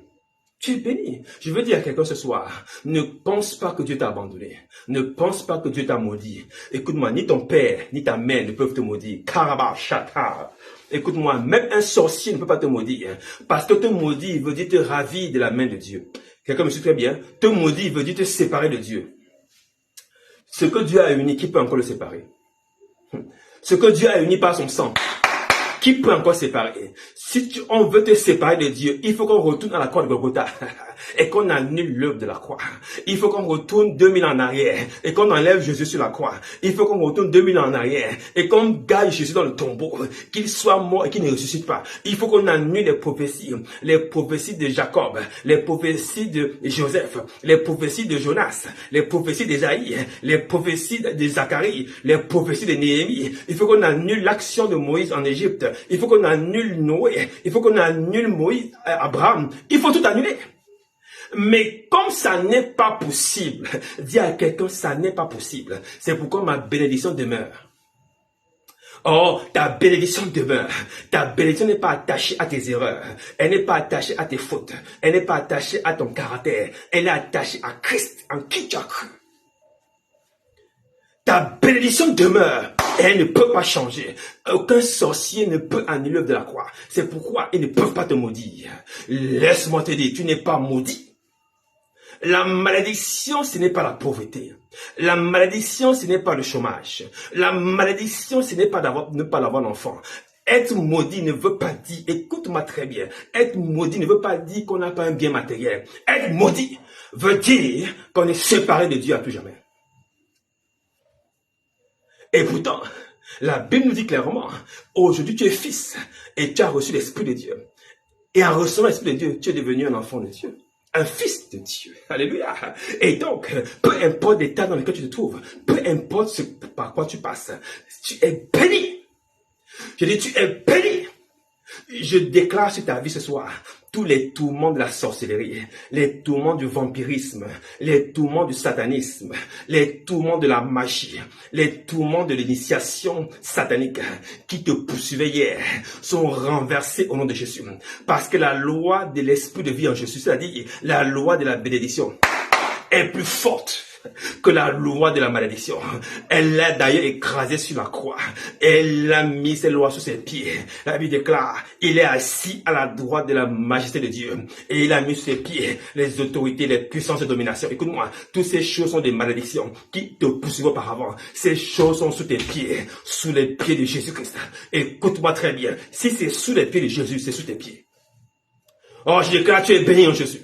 Tu es béni. Je veux dire à quelqu'un ce soir, ne pense pas que Dieu t'a abandonné. Ne pense pas que Dieu t'a maudit. Écoute-moi, ni ton père, ni ta mère ne peuvent te maudire. Karaba, chata. Écoute-moi, même un sorcier ne peut pas te maudire. Parce que te maudire veut dire te ravir de la main de Dieu. Quelqu'un me suit très bien. Te maudire veut dire te séparer de Dieu. Ce que Dieu a uni, qui peut encore le séparer? Ce que Dieu a uni par son sang, qui peut encore séparer? Si on veut te séparer de Dieu, il faut qu'on retourne à la croix de Golgotha et qu'on annule l'œuvre de la croix. Il faut qu'on retourne 2000 ans en arrière et qu'on enlève Jésus sur la croix. Il faut qu'on retourne 2000 ans en arrière et qu'on garde Jésus dans le tombeau, qu'il soit mort et qu'il ne ressuscite pas. Il faut qu'on annule les prophéties de Jacob, les prophéties de Joseph, les prophéties de Jonas, les prophéties d'Ésaïe, les prophéties de Zacharie, les prophéties de Néhémie. Il faut qu'on annule l'action de Moïse en Égypte. Il faut qu'on annule Noé. Il faut qu'on annule Moïse, Abraham. Il faut tout annuler. Mais comme ça n'est pas possible, dis à quelqu'un, ça n'est pas possible. C'est pourquoi ma bénédiction demeure. Oh, ta bénédiction demeure. Ta bénédiction n'est pas attachée à tes erreurs. Elle n'est pas attachée à tes fautes. Elle n'est pas attachée à ton caractère. Elle est attachée à Christ, en qui tu as cru. Ta bénédiction demeure. Elle ne peut pas changer. Aucun sorcier ne peut annuler l'œuvre de la croix. C'est pourquoi ils ne peuvent pas te maudire. Laisse-moi te dire, tu n'es pas maudit. La malédiction, ce n'est pas la pauvreté. La malédiction, ce n'est pas le chômage. La malédiction, ce n'est pas ne pas avoir d'enfant. Être maudit ne veut pas dire, écoute-moi très bien, être maudit ne veut pas dire qu'on n'a pas un bien matériel. Être maudit veut dire qu'on est séparé de Dieu à plus jamais. Et pourtant, la Bible nous dit clairement, aujourd'hui tu es fils et tu as reçu l'Esprit de Dieu. Et en recevant l'Esprit de Dieu, tu es devenu un enfant de Dieu. Un fils de Dieu. Alléluia. Et donc, peu importe l'état dans lequel tu te trouves, peu importe ce par quoi tu passes, tu es béni. Je dis, tu es béni. Je déclare sur ta vie ce soir tous les tourments de la sorcellerie, les tourments du vampirisme, les tourments du satanisme, les tourments de la magie, les tourments de l'initiation satanique qui te poursuivaient hier sont renversés au nom de Jésus. Parce que la loi de l'esprit de vie en Jésus, c'est-à-dire la loi de la bénédiction, est plus forte que la loi de la malédiction. Elle l'a d'ailleurs écrasé sur la croix. Elle a mis ses lois sous ses pieds. La Bible déclare, il est assis à la droite de la majesté de Dieu. Et il a mis sur ses pieds les autorités, les puissances de domination. Écoute-moi, toutes ces choses sont des malédictions qui te poursuivent auparavant. Ces choses sont sous tes pieds, sous les pieds de Jésus-Christ. Écoute-moi très bien. Si c'est sous les pieds de Jésus, c'est sous tes pieds. Oh, je déclare, tu es béni en Jésus.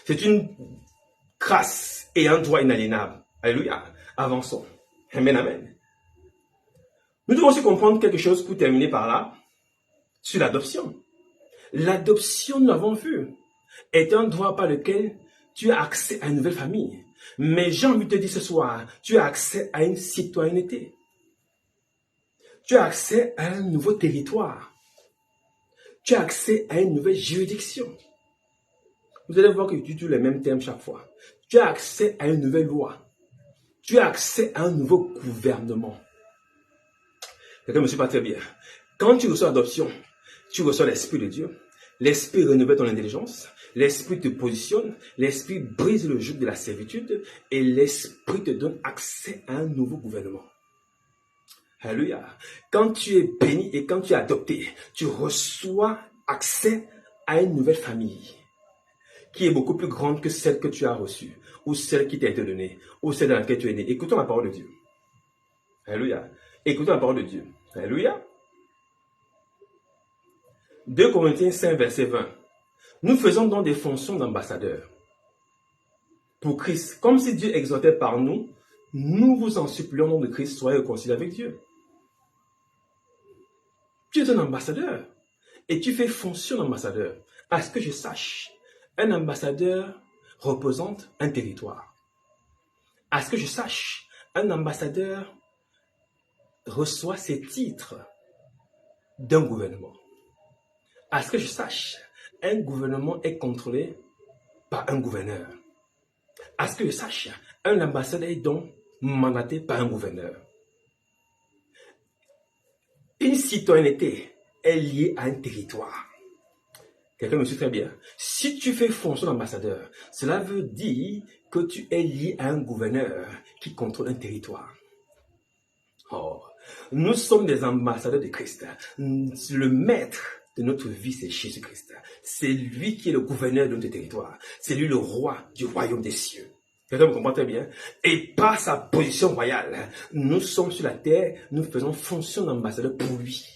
C'est une grâce et un droit inaliénable. Alléluia. Avançons. Amen, amen. Nous devons aussi comprendre quelque chose pour terminer par là, sur l'adoption. L'adoption, nous l'avons vu, est un droit par lequel tu as accès à une nouvelle famille. Mais j'ai envie de te dire ce soir, tu as accès à une citoyenneté. Tu as accès à un nouveau territoire. Tu as accès à une nouvelle juridiction. Vous allez voir que j'utilise les mêmes termes chaque fois. Tu as accès à une nouvelle loi. Tu as accès à un nouveau gouvernement. Quelqu'un ne me suit pas très bien. Quand tu reçois l'adoption, tu reçois l'Esprit de Dieu. L'Esprit renouvelle ton intelligence. L'Esprit te positionne. L'Esprit brise le joug de la servitude. Et l'Esprit te donne accès à un nouveau gouvernement. Alléluia. Quand tu es béni et quand tu es adopté, tu reçois accès à une nouvelle famille qui est beaucoup plus grande que celle que tu as reçue, ou celle qui t'a été donnée, ou celle dans laquelle tu es né. Écoutons la parole de Dieu. Alléluia. Écoutons la parole de Dieu. Alléluia. 2 Corinthiens 5, verset 20. Nous faisons donc des fonctions d'ambassadeurs pour Christ. Comme si Dieu exhortait par nous, nous vous en supplions au nom de Christ, soyez réconciliés avec Dieu. Tu es un ambassadeur et tu fais fonction d'ambassadeur. À ce que je sache, un ambassadeur représente un territoire. À ce que je sache, un ambassadeur reçoit ses titres d'un gouvernement. À ce que je sache, un gouvernement est contrôlé par un gouverneur. À ce que je sache, un ambassadeur est donc mandaté par un gouverneur. Une citoyenneté est liée à un territoire. Quelqu'un me suit très bien. Si tu fais fonction d'ambassadeur, cela veut dire que tu es lié à un gouverneur qui contrôle un territoire. Oh, nous sommes des ambassadeurs de Christ. Le maître de notre vie, c'est Jésus-Christ. C'est lui qui est le gouverneur de notre territoire. C'est lui le roi du royaume des cieux. Quelqu'un me comprend très bien. Et par sa position royale, nous sommes sur la terre, nous faisons fonction d'ambassadeur pour lui.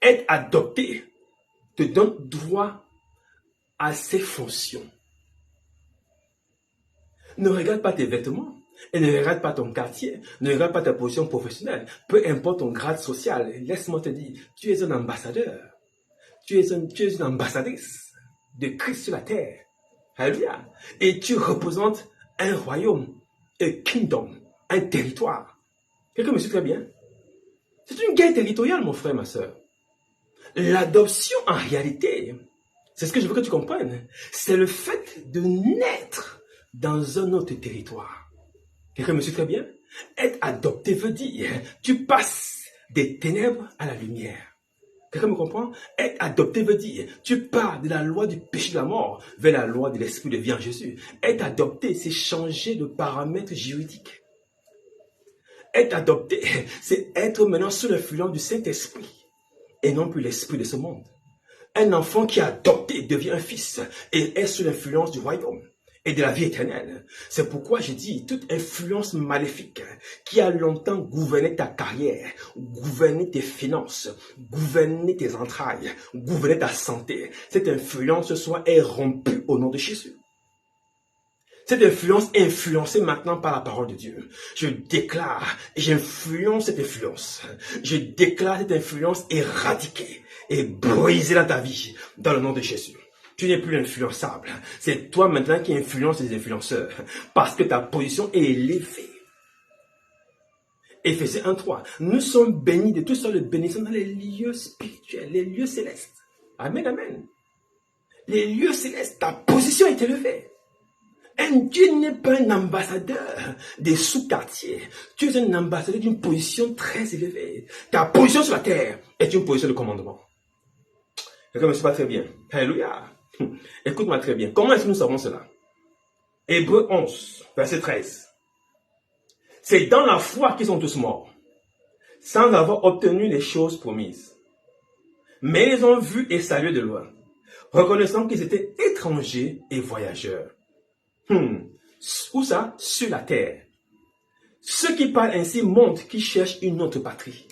Être adopté te donne droit à ses fonctions. Ne regarde pas tes vêtements et ne regarde pas ton quartier, ne regarde pas ta position professionnelle, peu importe ton grade social. Laisse-moi te dire, tu es un ambassadeur. Tu es une ambassadrice de Christ sur la terre. Alléluia. Et tu représentes un royaume, un kingdom, un territoire. Quelqu'un me suit très bien? C'est une guerre territoriale, mon frère, ma soeur. L'adoption, en réalité, c'est ce que je veux que tu comprennes, c'est le fait de naître dans un autre territoire. Quelqu'un me suit très bien? Être adopté veut dire, tu passes des ténèbres à la lumière. Quelqu'un me comprend? Être adopté veut dire, tu pars de la loi du péché de la mort vers la loi de l'esprit de vie en Jésus. Être adopté, c'est changer de paramètre juridique. Être adopté, c'est être maintenant sous l'influence du Saint-Esprit et non plus l'esprit de ce monde. Un enfant qui est adopté devient un fils et est sous l'influence du royaume et de la vie éternelle. C'est pourquoi j'ai dit, toute influence maléfique qui a longtemps gouverné ta carrière, gouverné tes finances, gouverné tes entrailles, gouverné ta santé, cette influence ce soir est rompue au nom de Jésus. Cette influence est influencée maintenant par la parole de Dieu. Je déclare et j'influence cette influence. Je déclare cette influence éradiquée et brisée dans ta vie, dans le nom de Jésus. Tu n'es plus influençable. C'est toi maintenant qui influences les influenceurs parce que ta position est élevée. Éphésiens 1:3. Nous sommes bénis de toutes sortes de bénédictions dans les lieux spirituels, les lieux célestes. Amen, amen. Les lieux célestes, ta position est élevée. Dieu n'est pas un ambassadeur des sous-quartiers. Tu es un ambassadeur d'une position très élevée. Ta position sur la terre est une position de commandement. Quelqu'un ne me suit pas très bien. Alléluia. Écoute-moi très bien. Comment est-ce que nous savons cela? Hébreux 11, verset 13. C'est dans la foi qu'ils sont tous morts, sans avoir obtenu les choses promises. Mais ils ont vu et salué de loin, reconnaissant qu'ils étaient étrangers et voyageurs. Où ça? Sur la terre. Ceux qui parlent ainsi montrent qu'ils cherchent une autre patrie.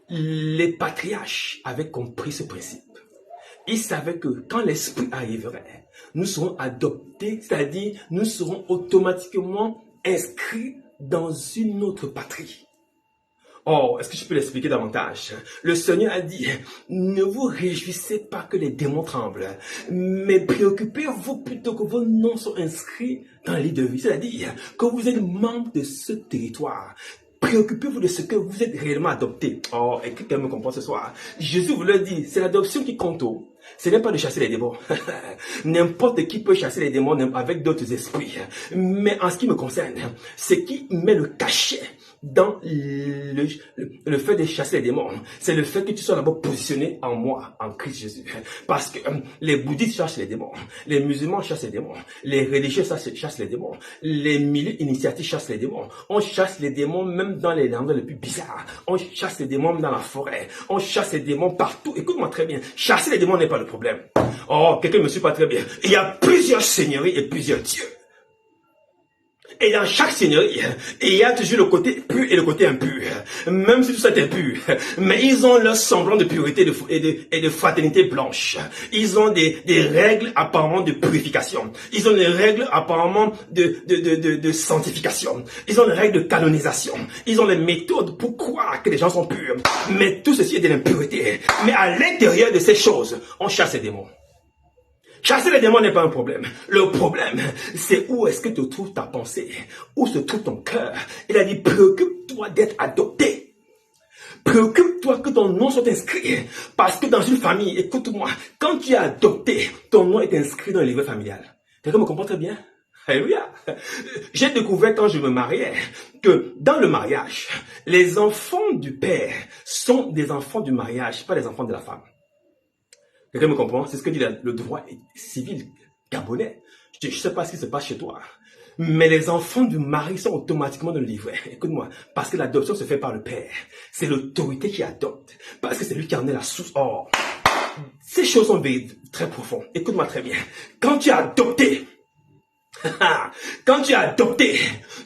Les patriarches avaient compris ce principe. Ils savaient que quand l'Esprit arriverait, nous serons adoptés, c'est-à-dire nous serons automatiquement inscrits dans une autre patrie. Oh, est-ce que je peux l'expliquer davantage? Le Seigneur a dit, ne vous réjouissez pas que les démons tremblent, mais préoccupez-vous plutôt que vos noms soient inscrits dans le livre de vie. C'est-à-dire que vous êtes membre de ce territoire. préoccupez-vous de ce que vous êtes réellement adopté. Oh, et quelqu'un me comprend ce soir. Jésus vous le dit, c'est l'adoption qui compte. Ce n'est pas de chasser les démons. N'importe qui peut chasser les démons avec d'autres esprits. Mais en ce qui me concerne, ce qui met le cachet dans le fait de chasser les démons, c'est le fait que tu sois d'abord positionné en moi, en Christ Jésus. Parce que les bouddhistes chassent les démons, les musulmans chassent les démons, les religieux chassent les démons, les milieux initiatiques chassent les démons. On chasse les démons même dans les endroits les plus bizarres. On chasse les démons dans la forêt. On chasse les démons partout. Écoute-moi très bien. Chasser les démons n'est pas le problème. Oh, quelqu'un ne me suit pas très bien. Il y a plusieurs seigneuries et plusieurs dieux. Et dans chaque seigneurie, il y a toujours le côté pur et le côté impur. Même si tout ça est impur. Mais ils ont leur semblant de pureté et de fraternité blanche. Ils ont des règles apparemment de purification. Ils ont des règles apparemment de sanctification. Ils ont des règles de canonisation. Ils ont des méthodes pour croire que les gens sont purs. Mais tout ceci est de l'impureté. Mais à l'intérieur de ces choses, on chasse les démons. Chasser les démons n'est pas un problème. Le problème, c'est où est-ce que te trouve ta pensée, où se trouve ton cœur. Il a dit, préoccupe-toi d'être adopté. Préoccupe-toi que ton nom soit inscrit. Parce que dans une famille, écoute-moi, quand tu es adopté, ton nom est inscrit dans le livret familial. Quelqu'un me comprend très bien? Alléluia. J'ai découvert quand je me mariais que dans le mariage, les enfants du père sont des enfants du mariage, pas les enfants de la femme. Quelqu'un me comprend? C'est ce que dit le droit civil gabonais. Je ne sais pas ce qui se passe chez toi. Mais les enfants du mari sont automatiquement dans le livret. Écoute-moi, parce que l'adoption se fait par le père. C'est l'autorité qui adopte. Parce que c'est lui qui en est la source. Oh, ces choses sont très profondes. Écoute-moi très bien. Quand tu as adopté,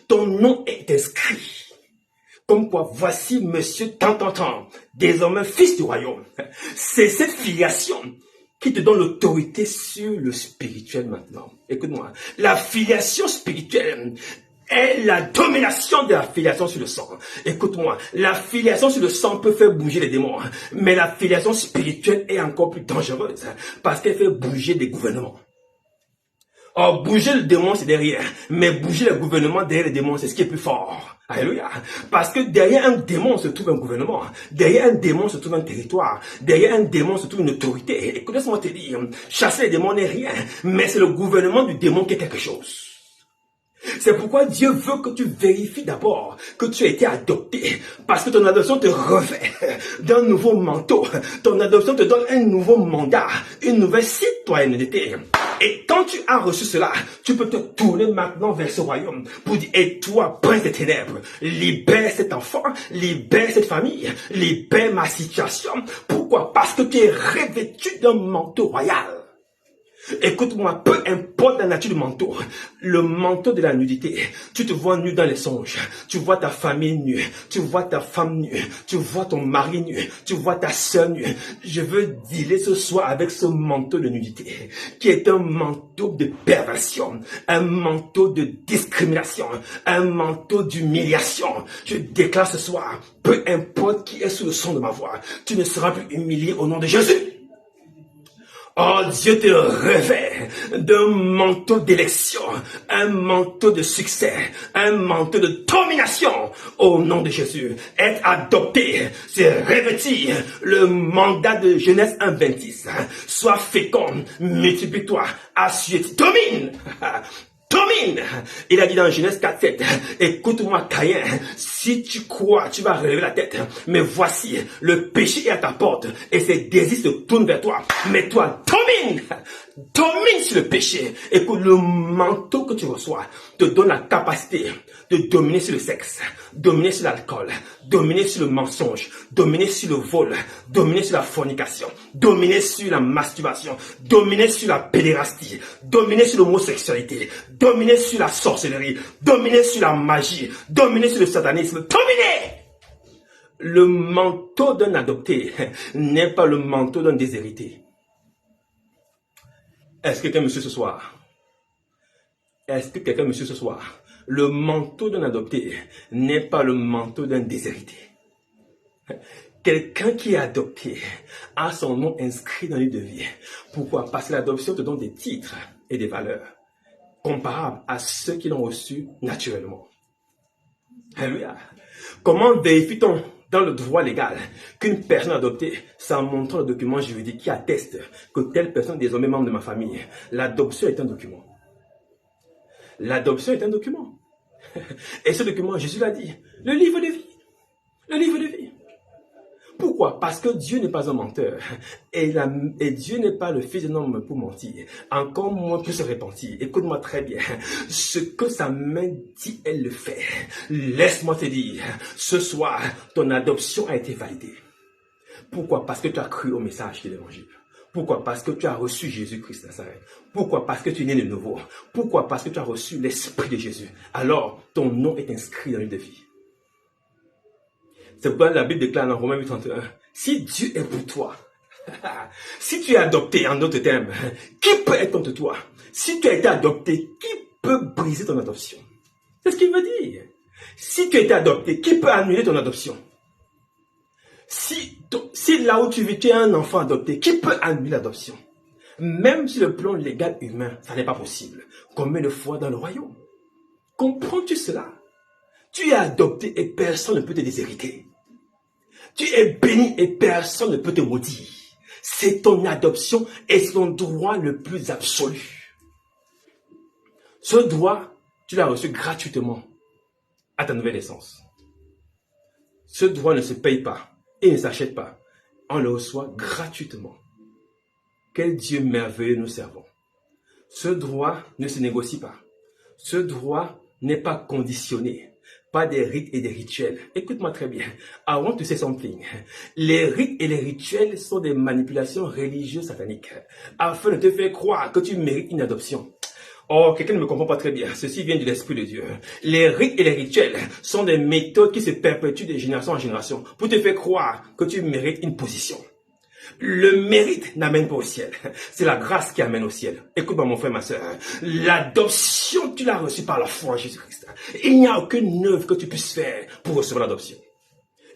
ton nom est inscrit. Comme quoi, voici monsieur tant, désormais fils du royaume. C'est cette filiation qui te donne l'autorité sur le spirituel maintenant. Écoute-moi, la filiation spirituelle est la domination de la filiation sur le sang. Écoute-moi, la filiation sur le sang peut faire bouger les démons, mais la filiation spirituelle est encore plus dangereuse parce qu'elle fait bouger des gouvernements. Or, bouger le démon, c'est derrière. Mais bouger le gouvernement derrière le démon, c'est ce qui est plus fort. Alléluia. Parce que derrière un démon se trouve un gouvernement. Derrière un démon se trouve un territoire. Derrière un démon se trouve une autorité. Et laisse-moi te dire, chasser les démons n'est rien. Mais c'est le gouvernement du démon qui est quelque chose. C'est pourquoi Dieu veut que tu vérifies d'abord que tu as été adopté. Parce que ton adoption te revêt d'un nouveau manteau. Ton adoption te donne un nouveau mandat, une nouvelle citoyenneté. Et quand tu as reçu cela, tu peux te tourner maintenant vers ce royaume pour dire, et toi, prince des ténèbres, libère cet enfant, libère cette famille, libère ma situation. Pourquoi? Parce que tu es revêtu d'un manteau royal. Écoute-moi, peu importe la nature du manteau, le manteau de la nudité, tu te vois nu dans les songes, tu vois ta famille nue, tu vois ta femme nue, tu vois ton mari nu, tu vois ta soeur nue. Je veux dealer ce soir avec ce manteau de nudité, qui est un manteau de perversion, un manteau de discrimination, un manteau d'humiliation. Je déclare ce soir, peu importe qui est sous le son de ma voix, tu ne seras plus humilié au nom de Jésus. Oh, Dieu te revêt d'un manteau d'élection, un manteau de succès, un manteau de domination au nom de Jésus. Être adopté, c'est revêtir le mandat de Genèse 1:26. Sois fécond, multiplie-toi, assuétis, domine. Domine. Il a dit dans Genèse 4:7, écoute-moi Caïn, si tu crois, tu vas relever la tête. Mais voici, le péché est à ta porte et ses désirs se tournent vers toi. Mais toi, domine. Domine sur le péché. Écoute, le manteau que tu reçois te donne la capacité de dominer sur le sexe, dominer sur l'alcool, dominer sur le mensonge, dominer sur le vol, dominer sur la fornication, dominer sur la masturbation, dominer sur la pédérastie, dominer sur l'homosexualité, dominer sur la sorcellerie, dominer sur la magie, dominer sur le satanisme, dominer. Le manteau d'un adopté n'est pas le manteau d'un déshérité. Est-ce que quelqu'un me suit ce soir? Est-ce que quelqu'un me suit ce soir? Le manteau d'un adopté n'est pas le manteau d'un déshérité. Quelqu'un qui est adopté a son nom inscrit dans le livre de vie. Pourquoi? Parce que l'adoption te donne des titres et des valeurs comparables à ceux qui l'ont reçu naturellement. Alléluia. Comment vérifie-t-on dans le droit légal qu'une personne adoptée, c'est en montrant le document juridique qui atteste que telle personne est désormais membre de ma famille? L'adoption est un document. L'adoption est un document. Et ce document, Jésus l'a dit, le livre de vie. Le livre de vie. Pourquoi? Parce que Dieu n'est pas un menteur. Et Dieu n'est pas le fils d'un homme pour mentir. Encore moins pour se repentir. Écoute-moi très bien. Ce que sa main dit, elle le fait. Laisse-moi te dire, ce soir, ton adoption a été validée. Pourquoi? Parce que tu as cru au message de l'évangile. Pourquoi? Parce que tu as reçu Jésus-Christ Nazareth. Pourquoi? Parce que tu es né de nouveau. Pourquoi? Parce que tu as reçu l'Esprit de Jésus. Alors, ton nom est inscrit dans une de vie. C'est pourquoi la Bible déclare dans Romains 8:31, si Dieu est pour toi, si tu es adopté, en d'autres termes, qui peut être contre toi? Si tu as été adopté, qui peut briser ton adoption? C'est ce qu'il veut dire. Si tu as été adopté, qui peut annuler ton adoption? Si là où tu vis, tu es un enfant adopté, qui peut annuler l'adoption? Même sur le plan légal humain, ça n'est pas possible. Combien de fois dans le royaume? Comprends-tu cela? Tu es adopté et personne ne peut te déshériter. Tu es béni et personne ne peut te maudire. C'est ton adoption et c'est ton droit le plus absolu. Ce droit, tu l'as reçu gratuitement à ta nouvelle naissance. Ce droit ne se paye pas et ne s'achète pas. On le reçoit gratuitement. Quel Dieu merveilleux nous servons. Ce droit ne se négocie pas. Ce droit n'est pas conditionné. Pas des rites et des rituels. Écoute-moi très bien. I want to say something. Les rites et les rituels sont des manipulations religieuses sataniques afin de te faire croire que tu mérites une adoption. Oh, quelqu'un ne me comprend pas très bien. Ceci vient de l'Esprit de Dieu. Les rites et les rituels sont des méthodes qui se perpétuent de génération en génération pour te faire croire que tu mérites une position. Le mérite n'amène pas au ciel. C'est la grâce qui amène au ciel. Écoute-moi mon frère, ma soeur. L'adoption, tu l'as reçue par la foi en Jésus-Christ. Il n'y a aucune œuvre que tu puisses faire pour recevoir l'adoption.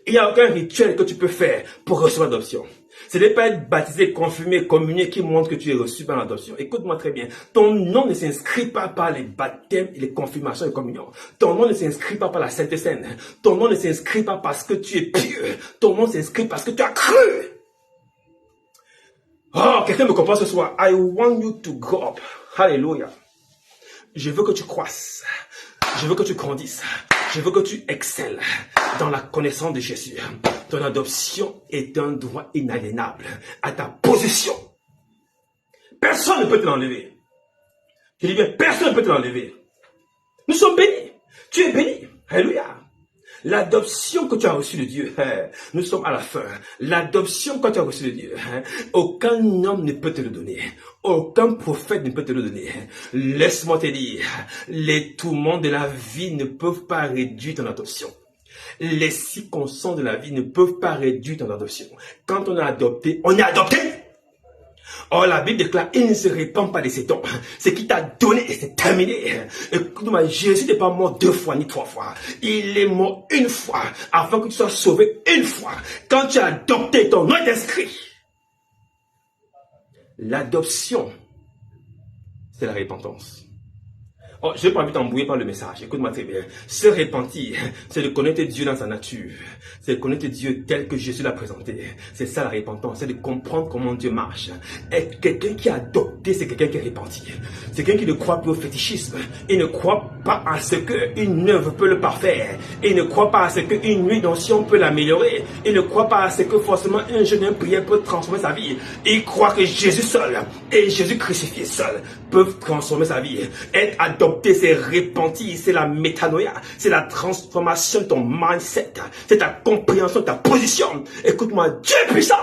Il n'y a aucun rituel que tu peux faire pour recevoir l'adoption. Ce n'est pas être baptisé, confirmé, communié qui montre que tu es reçu par l'adoption. Écoute-moi très bien. Ton nom ne s'inscrit pas par les baptêmes et les confirmations et communions. Ton nom ne s'inscrit pas par la Sainte Seine. Ton nom ne s'inscrit pas parce que tu es pieux. Ton nom s'inscrit parce que tu as cru. Oh, quelqu'un me comprend ce soir. I want you to grow up. Hallelujah. Je veux que tu croisses. Je veux que tu grandisses. Je veux que tu excelles dans la connaissance de Jésus. Ton adoption est un droit inaliénable à ta position. Personne ne peut te l'enlever. Je dis bien, personne ne peut te l'enlever. Nous sommes bénis. Tu es béni. Alléluia. L'adoption que tu as reçue de Dieu, nous sommes à la fin. L'adoption que tu as reçue de Dieu, aucun homme ne peut te le donner. Aucun prophète ne peut te le donner. Laisse-moi te dire, les tourments de la vie ne peuvent pas réduire ton adoption. Les circonstances de la vie ne peuvent pas réduire ton adoption. Quand on est adopté, on est adopté. Or, la Bible déclare, il ne se répand pas de ses dons. Ce qu'il t'a donné, c'est terminé. Écoute-moi, Jésus n'est pas mort 2 fois ni 3 fois. Il est mort une fois, afin que tu sois sauvé une fois. Quand tu as adopté, ton nom est inscrit. L'adoption, c'est la repentance. Oh, je n'ai pas envie de t'embrouiller par le message. Écoute-moi très bien. Se repentir, c'est de connaître Dieu dans sa nature. C'est de connaître Dieu tel que Jésus l'a présenté. C'est ça la repentance. C'est de comprendre comment Dieu marche. Être quelqu'un qui a adopté, c'est quelqu'un qui est repenti. C'est quelqu'un qui ne croit plus au fétichisme. Il ne croit pas à ce qu'une œuvre peut le parfaire. Il ne croit pas à ce qu'une nuit d'onction peut l'améliorer. Il ne croit pas à ce que forcément un jeûne, une prière peut transformer sa vie. Il croit que Jésus seul et Jésus crucifié seul peuvent transformer sa vie. Être adopté, c'est repentir, c'est la métanoïa, c'est la transformation de ton mindset, c'est ta compréhension de ta position. Écoute-moi, Dieu est puissant.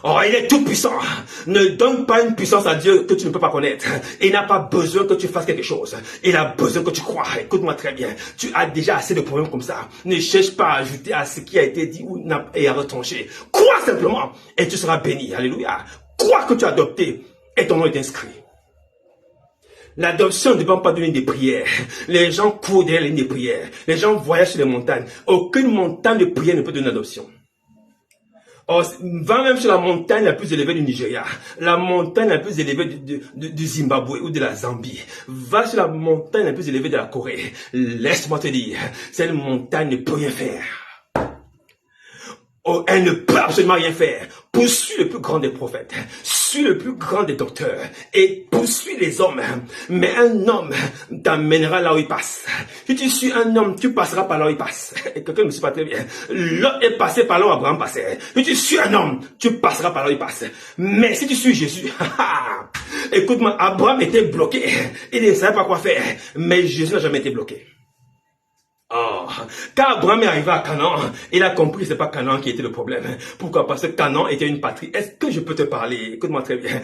Oh, il est tout puissant. Ne donne pas une puissance à Dieu que tu ne peux pas connaître. Il n'a pas besoin que tu fasses quelque chose. Il a besoin que tu crois. Écoute-moi très bien. Tu as déjà assez de problèmes comme ça. Ne cherche pas à ajouter à ce qui a été dit et à retrancher. Crois simplement et tu seras béni. Alléluia. Crois que tu as adopté et ton nom est inscrit. L'adoption ne dépend pas d'une ligne de prière. Les gens courent derrière la ligne de prière. Les gens voyagent sur les montagnes. Aucune montagne de prière ne peut donner l'adoption. Oh, va même sur la montagne la plus élevée du Nigeria, la montagne la plus élevée du Zimbabwe ou de la Zambie. Va sur la montagne la plus élevée de la Corée. Laisse-moi te dire, cette montagne ne peut rien faire. Oh, elle ne peut absolument rien faire. Poursuis le plus grand des prophètes, suis le plus grand des docteurs et poursuis les hommes. Mais un homme t'amènera là où il passe. Si tu suis un homme, tu passeras par là où il passe. Et quelqu'un ne me suit pas très bien. L'homme est passé par là où Abraham passait. Si tu suis un homme, tu passeras par là où il passe. Mais si tu suis Jésus, écoute-moi, Abraham était bloqué. Il ne savait pas quoi faire. Mais Jésus n'a jamais été bloqué. Oh, quand Abraham est arrivé à Canaan, il a compris que ce n'est pas Canaan qui était le problème. Pourquoi? Parce que Canaan était une patrie. Est-ce que je peux te parler? Écoute-moi très bien.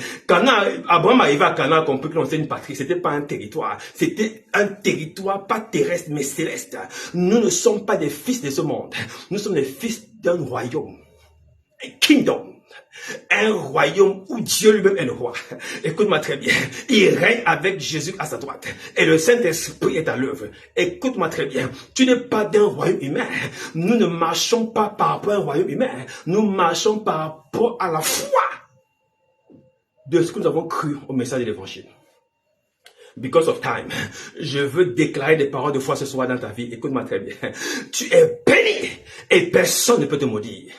Abraham est arrivé à Canaan, a compris que c'était une patrie. C'était pas un territoire. C'était un territoire pas terrestre mais céleste. Nous ne sommes pas des fils de ce monde. Nous sommes des fils d'un royaume. Un kingdom. Un royaume où Dieu lui-même est le roi. Écoute-moi très bien. Il règne avec Jésus à sa droite. Et le Saint-Esprit est à l'œuvre. Écoute-moi très bien. Tu n'es pas d'un royaume humain. Nous ne marchons pas par rapport à un royaume humain. Nous marchons par rapport à la foi de ce que nous avons cru au message de l'Évangile. Because of time, je veux déclarer des paroles de foi ce soir dans ta vie. Écoute-moi très bien. Tu es béni et personne ne peut te maudire.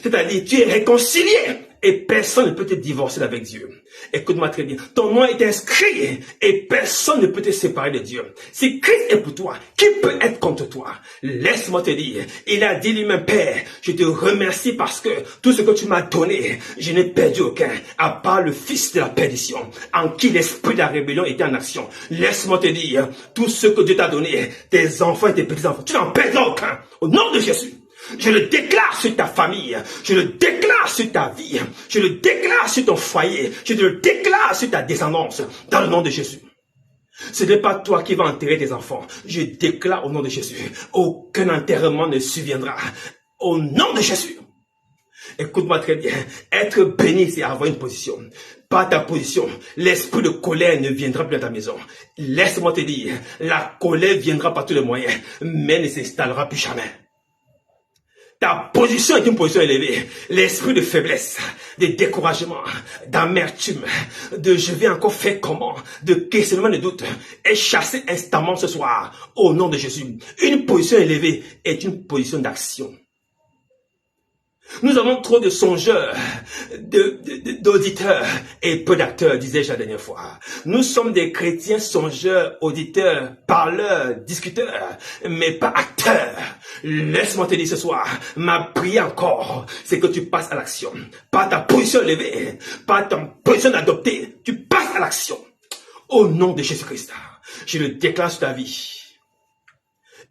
C'est-à-dire, tu es réconcilié et personne ne peut te divorcer d'avec Dieu. Écoute-moi très bien. Ton nom est inscrit et personne ne peut te séparer de Dieu. Si Christ est pour toi, qui peut être contre toi? Laisse-moi te dire, il a dit lui-même, Père, je te remercie parce que tout ce que tu m'as donné, je n'ai perdu aucun, à part le fils de la perdition, en qui l'esprit de la rébellion était en action. Laisse-moi te dire, tout ce que Dieu t'a donné, tes enfants et tes petits-enfants, tu n'en perdras aucun. Au nom de Jésus. Je le déclare sur ta famille, je le déclare sur ta vie, je le déclare sur ton foyer, je le déclare sur ta descendance, dans le nom de Jésus. Ce n'est pas toi qui vas enterrer tes enfants, je déclare au nom de Jésus, aucun enterrement ne surviendra, au nom de Jésus. Écoute-moi très bien, être béni c'est avoir une position. Pas ta position, l'esprit de colère ne viendra plus dans ta maison. Laisse-moi te dire, la colère viendra par tous les moyens, mais ne s'installera plus jamais. Ta position est une position élevée. L'esprit de faiblesse, de découragement, d'amertume, de je vais encore faire comment, de questionnement, de doute, est chassé instamment ce soir au nom de Jésus. Une position élevée est une position d'action. Nous avons trop de songeurs, d'auditeurs et peu d'acteurs, disais-je la dernière fois. Nous sommes des chrétiens songeurs, auditeurs, parleurs, discuteurs, mais pas acteurs. Laisse-moi te dire ce soir, ma prière encore, c'est que tu passes à l'action. Pas ta position élevée, pas ta position d'adopter, tu passes à l'action. Au nom de Jésus-Christ, je le déclare sur ta vie.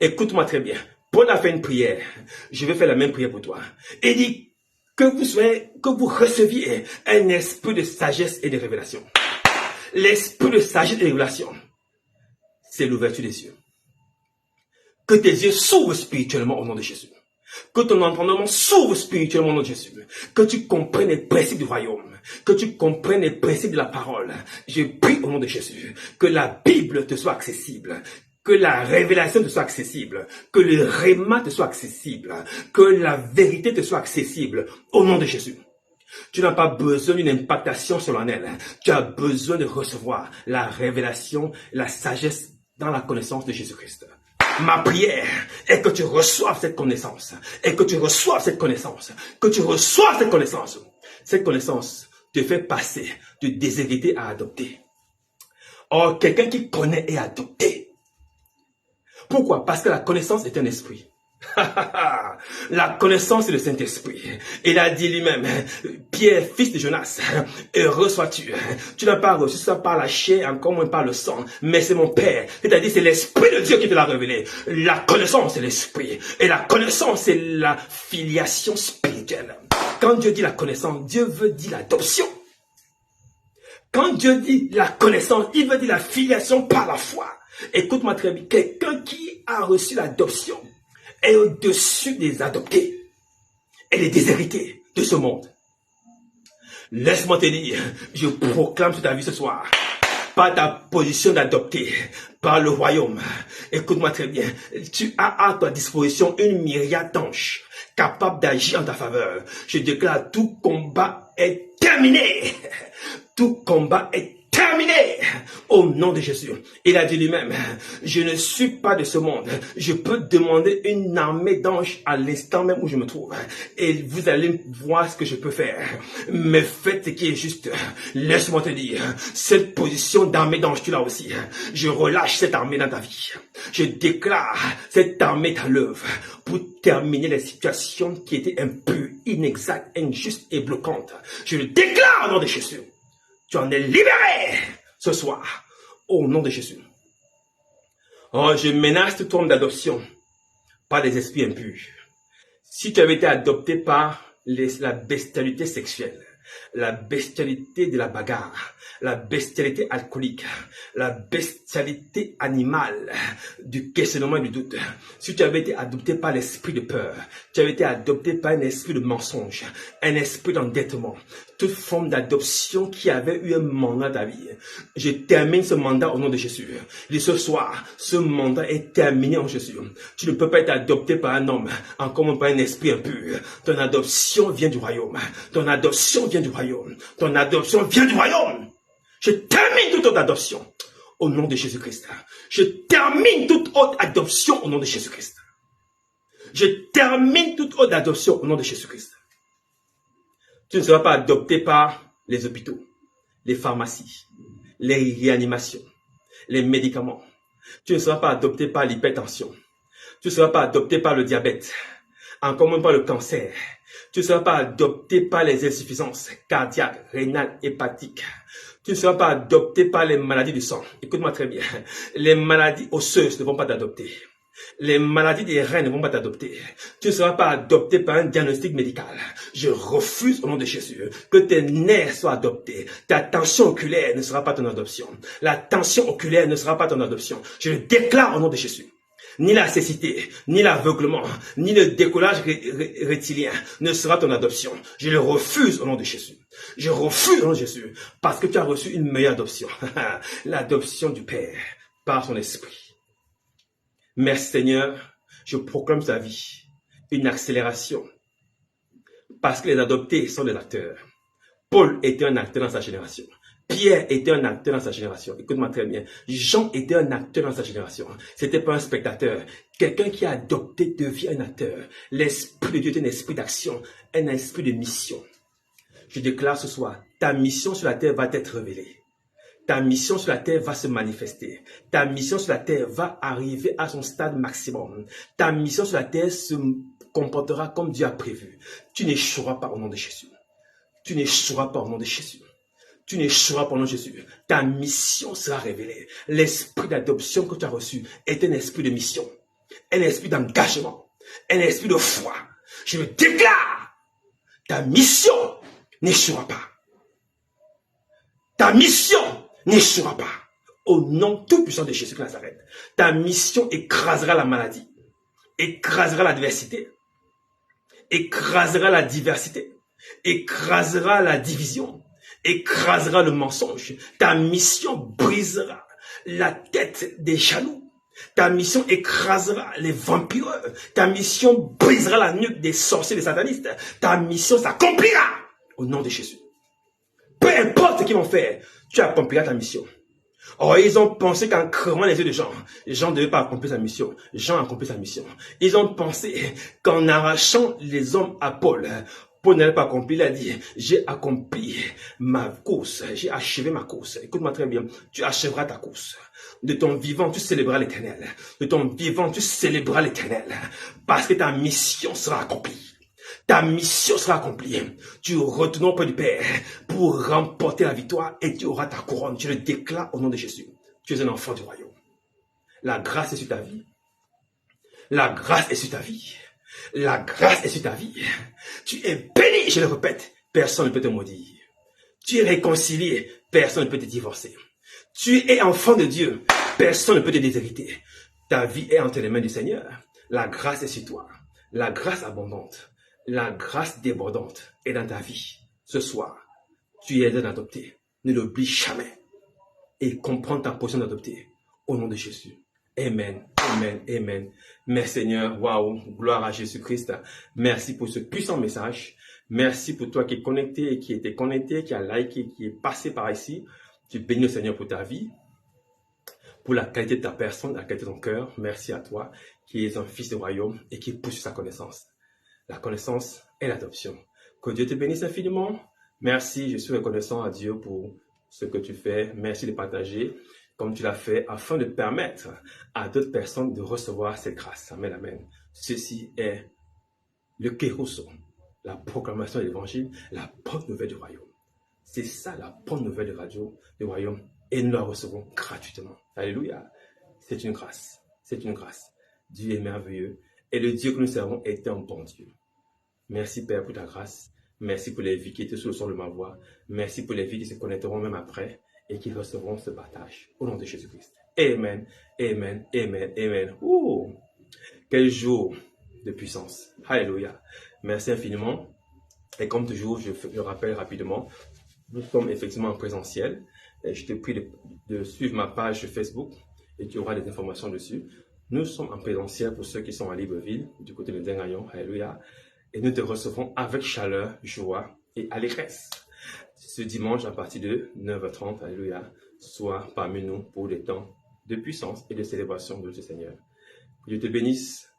Écoute-moi très bien. Paul a fait une prière. Je vais faire la même prière pour toi. Il dit que vous receviez un esprit de sagesse et de révélation. L'esprit de sagesse et de révélation, c'est l'ouverture des yeux. Que tes yeux s'ouvrent spirituellement au nom de Jésus. Que ton entendement s'ouvre spirituellement au nom de Jésus. Que tu comprennes les principes du royaume. Que tu comprennes les principes de la parole. Je prie au nom de Jésus. Que la Bible te soit accessible. Que la révélation te soit accessible, que le réma te soit accessible, que la vérité te soit accessible, au nom de Jésus. Tu n'as pas besoin d'une impactation solennelle, tu as besoin de recevoir la révélation, la sagesse dans la connaissance de Jésus-Christ. Ma prière est que tu reçoives cette connaissance, et que tu reçoives cette connaissance, que tu reçoives cette connaissance. Cette connaissance te fait passer de déshérité à adopter. Or, quelqu'un qui connaît et adopté. Pourquoi? Parce que la connaissance est un esprit. La connaissance est le Saint-Esprit. Il a dit lui-même, Pierre, fils de Jonas, heureux sois-tu. Tu n'as pas reçu ça par la chair, encore moins par le sang, mais c'est mon Père. C'est-à-dire, c'est l'Esprit de Dieu qui te l'a révélé. La connaissance, c'est l'Esprit. Et la connaissance, c'est la filiation spirituelle. Quand Dieu dit la connaissance, Dieu veut dire l'adoption. Quand Dieu dit la connaissance, il veut dire la filiation par la foi. Écoute-moi très bien, quelqu'un qui a reçu l'adoption est au-dessus des adoptés et des déshérités de ce monde. Laisse-moi te dire, je proclame sur ta vie ce soir par ta position d'adopté par le royaume. Écoute-moi très bien. Tu as à ta disposition une myriade d'anges capables d'agir en ta faveur. Je déclare, tout combat est terminé. Tout combat est terminé au nom de Jésus. Il a dit lui-même, je ne suis pas de ce monde. Je peux demander une armée d'anges à l'instant même où je me trouve. Et vous allez voir ce que je peux faire. Mais faites ce qui est juste. Laisse-moi te dire, cette position d'armée d'anges, tu l'as aussi. Je relâche cette armée dans ta vie. Je déclare cette armée à l'œuvre pour terminer les situations qui étaient impures, inexactes, injustes et bloquantes. Je le déclare au nom de Jésus. Tu en es libéré ce soir, au nom de Jésus. Oh, je menace toute forme d'adoption par des esprits impurs. Si tu avais été adopté par la bestialité sexuelle, la bestialité de la bagarre, la bestialité alcoolique, la bestialité animale du questionnement et du doute, si tu avais été adopté par l'esprit de peur, tu avais été adopté par un esprit de mensonge, un esprit d'endettement, toute forme d'adoption qui avait eu un mandat dans ta vie, je termine ce mandat au nom de Jésus. Et ce soir, ce mandat est terminé en Jésus. Tu ne peux pas être adopté par un homme, encore moins par un esprit impur. Ton adoption vient du royaume. Ton adoption vient du royaume. Ton adoption vient du royaume. Je termine toute autre adoption au nom de Jésus-Christ. Je termine toute autre adoption au nom de Jésus-Christ. Je termine toute autre adoption au nom de Jésus-Christ. Tu ne seras pas adopté par les hôpitaux, les pharmacies, les réanimations, les médicaments. Tu ne seras pas adopté par l'hypertension. Tu ne seras pas adopté par le diabète, encore moins par le cancer. Tu ne seras pas adopté par les insuffisances cardiaques, rénales, hépatiques. Tu ne seras pas adopté par les maladies du sang. Écoute-moi très bien. Les maladies osseuses ne vont pas t'adopter. Les maladies des reins ne vont pas t'adopter. Tu ne seras pas adopté par un diagnostic médical. Je refuse au nom de Jésus que tes nerfs soient adoptés. Ta tension oculaire ne sera pas ton adoption. La tension oculaire ne sera pas ton adoption. Je le déclare au nom de Jésus. Ni la cécité, ni l'aveuglement, ni le décollage rectilien ne sera ton adoption. Je le refuse au nom de Jésus. Je refuse au nom de Jésus parce que tu as reçu une meilleure adoption. L'adoption du Père par son esprit. Merci Seigneur, je proclame ta vie, une accélération, parce que les adoptés sont des acteurs. Paul était un acteur dans sa génération. Pierre était un acteur dans sa génération. Écoute-moi très bien. Jean était un acteur dans sa génération. C'était pas un spectateur. Quelqu'un qui a adopté devient un acteur. L'esprit de Dieu est un esprit d'action, un esprit de mission. Je déclare ce soir, ta mission sur la terre va être révélée. Ta mission sur la terre va se manifester. Ta mission sur la terre va arriver à son stade maximum. Ta mission sur la terre se comportera comme Dieu a prévu. Tu n'échoueras pas au nom de Jésus. Tu n'échoueras pas au nom de Jésus. Tu n'échoueras pas au nom de Jésus. Ta mission sera révélée. L'esprit d'adoption que tu as reçu est un esprit de mission, un esprit d'engagement, un esprit de foi. Je le déclare. Ta mission n'échouera pas. Ta mission n'échouera pas. Au nom tout puissant de Jésus de Nazareth. Ta mission écrasera la maladie, écrasera l'adversité, écrasera la diversité, écrasera la division, écrasera le mensonge. Ta mission brisera la tête des jaloux. Ta mission écrasera les vampires. Ta mission brisera la nuque des sorciers, des satanistes. Ta mission s'accomplira au nom de Jésus. Peu importe ce qu'ils vont faire, tu accompliras ta mission. Or, ils ont pensé qu'en crevant les yeux de Jean ne devait pas accomplir sa mission. Jean a accompli sa mission. Ils ont pensé qu'en arrachant les hommes à Paul n'avait pas accompli. Il a dit, j'ai accompli ma course, j'ai achevé ma course. Écoute-moi très bien, tu achèveras ta course. De ton vivant, tu célébreras l'Éternel. De ton vivant, tu célébreras l'Éternel. Parce que ta mission sera accomplie. Ta mission sera accomplie. Tu retourneras auprès du Père pour remporter la victoire et tu auras ta couronne. Je le déclare au nom de Jésus. Tu es un enfant du royaume. La grâce est sur ta vie. La grâce est sur ta vie. La grâce est sur ta vie. Tu es béni, je le répète. Personne ne peut te maudire. Tu es réconcilié. Personne ne peut te divorcer. Tu es enfant de Dieu. Personne ne peut te déshériter. Ta vie est entre les mains du Seigneur. La grâce est sur toi. La grâce abondante. La grâce débordante est dans ta vie. Ce soir, tu es un adopté. Ne l'oublie jamais. et comprendre ta position d'adopté. Au nom de Jésus. Amen, amen, amen. Merci Seigneur, waouh, gloire à Jésus-Christ. Merci pour ce puissant message. Merci pour toi qui es connecté et qui était connecté, qui a liké, qui est passé par ici. Tu bénis le Seigneur pour ta vie, pour la qualité de ta personne, la qualité de ton cœur. Merci à toi qui es un fils du royaume et qui pousse sa connaissance. La connaissance est l'adoption. Que Dieu te bénisse infiniment. Merci, je suis reconnaissant à Dieu pour ce que tu fais. Merci de partager comme tu l'as fait afin de permettre à d'autres personnes de recevoir cette grâce. Amen, amen. Ceci est le kérousso, la proclamation de l'évangile, la bonne nouvelle du royaume. C'est ça la bonne nouvelle du royaume et nous la recevons gratuitement. Alléluia. C'est une grâce. C'est une grâce. Dieu est merveilleux et le Dieu que nous servons est un bon Dieu. Merci Père pour ta grâce. Merci pour les vies qui étaient sous le son de ma voix. Merci pour les vies qui se connecteront même après et qui recevront ce partage. Au nom de Jésus-Christ. Amen, amen, amen, amen. Ouh, quel jour de puissance. Alléluia. Merci infiniment. Et comme toujours, je le rappelle rapidement, nous sommes effectivement en présentiel. Et je te prie de suivre ma page Facebook et tu auras des informations dessus. Nous sommes en présentiel pour ceux qui sont à Libreville, du côté de Dengayon. Alléluia. Et nous te recevrons avec chaleur, joie et allégresse. Ce dimanche à partir de 9h30, alléluia, sois parmi nous pour des temps de puissance et de célébration de notre Seigneur. Que Dieu te bénisse.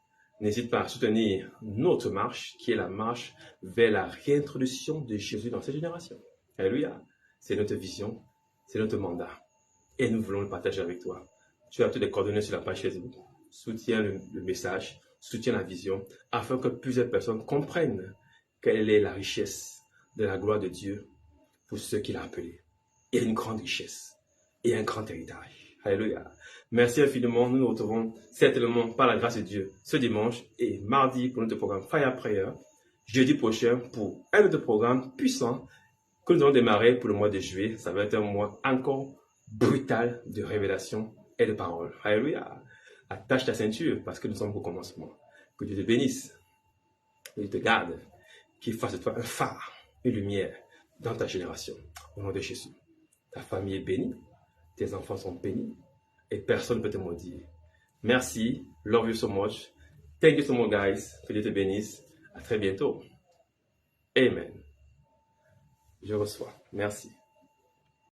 N'hésite pas à soutenir notre marche, qui est la marche vers la réintroduction de Jésus dans cette génération. Alléluia. C'est notre vision, c'est notre mandat. Et nous voulons le partager avec toi. Tu as toutes les coordonnées sur la page Facebook. Soutiens le message, soutiens la vision, afin que plusieurs personnes comprennent quelle est la richesse de la gloire de Dieu pour ceux qu'il a appelés. Il y a une grande richesse et un grand héritage. Alléluia. Merci infiniment. Nous nous retrouvons certainement par la grâce de Dieu ce dimanche et mardi pour notre programme Fire Prayer. Jeudi prochain pour un autre programme puissant que nous allons démarrer pour le mois de juillet. Ça va être un mois encore brutal de révélation et de parole. Alléluia. Attache ta ceinture parce que nous sommes au commencement. Que Dieu te bénisse, que Dieu te garde, qu'il fasse de toi un phare, une lumière dans ta génération. Au nom de Jésus. Ta famille est bénie, tes enfants sont bénis et personne ne peut te maudire. Merci, love you so much. Thank you so much, guys. Que Dieu te bénisse. À très bientôt. Amen. Je reçois. Merci.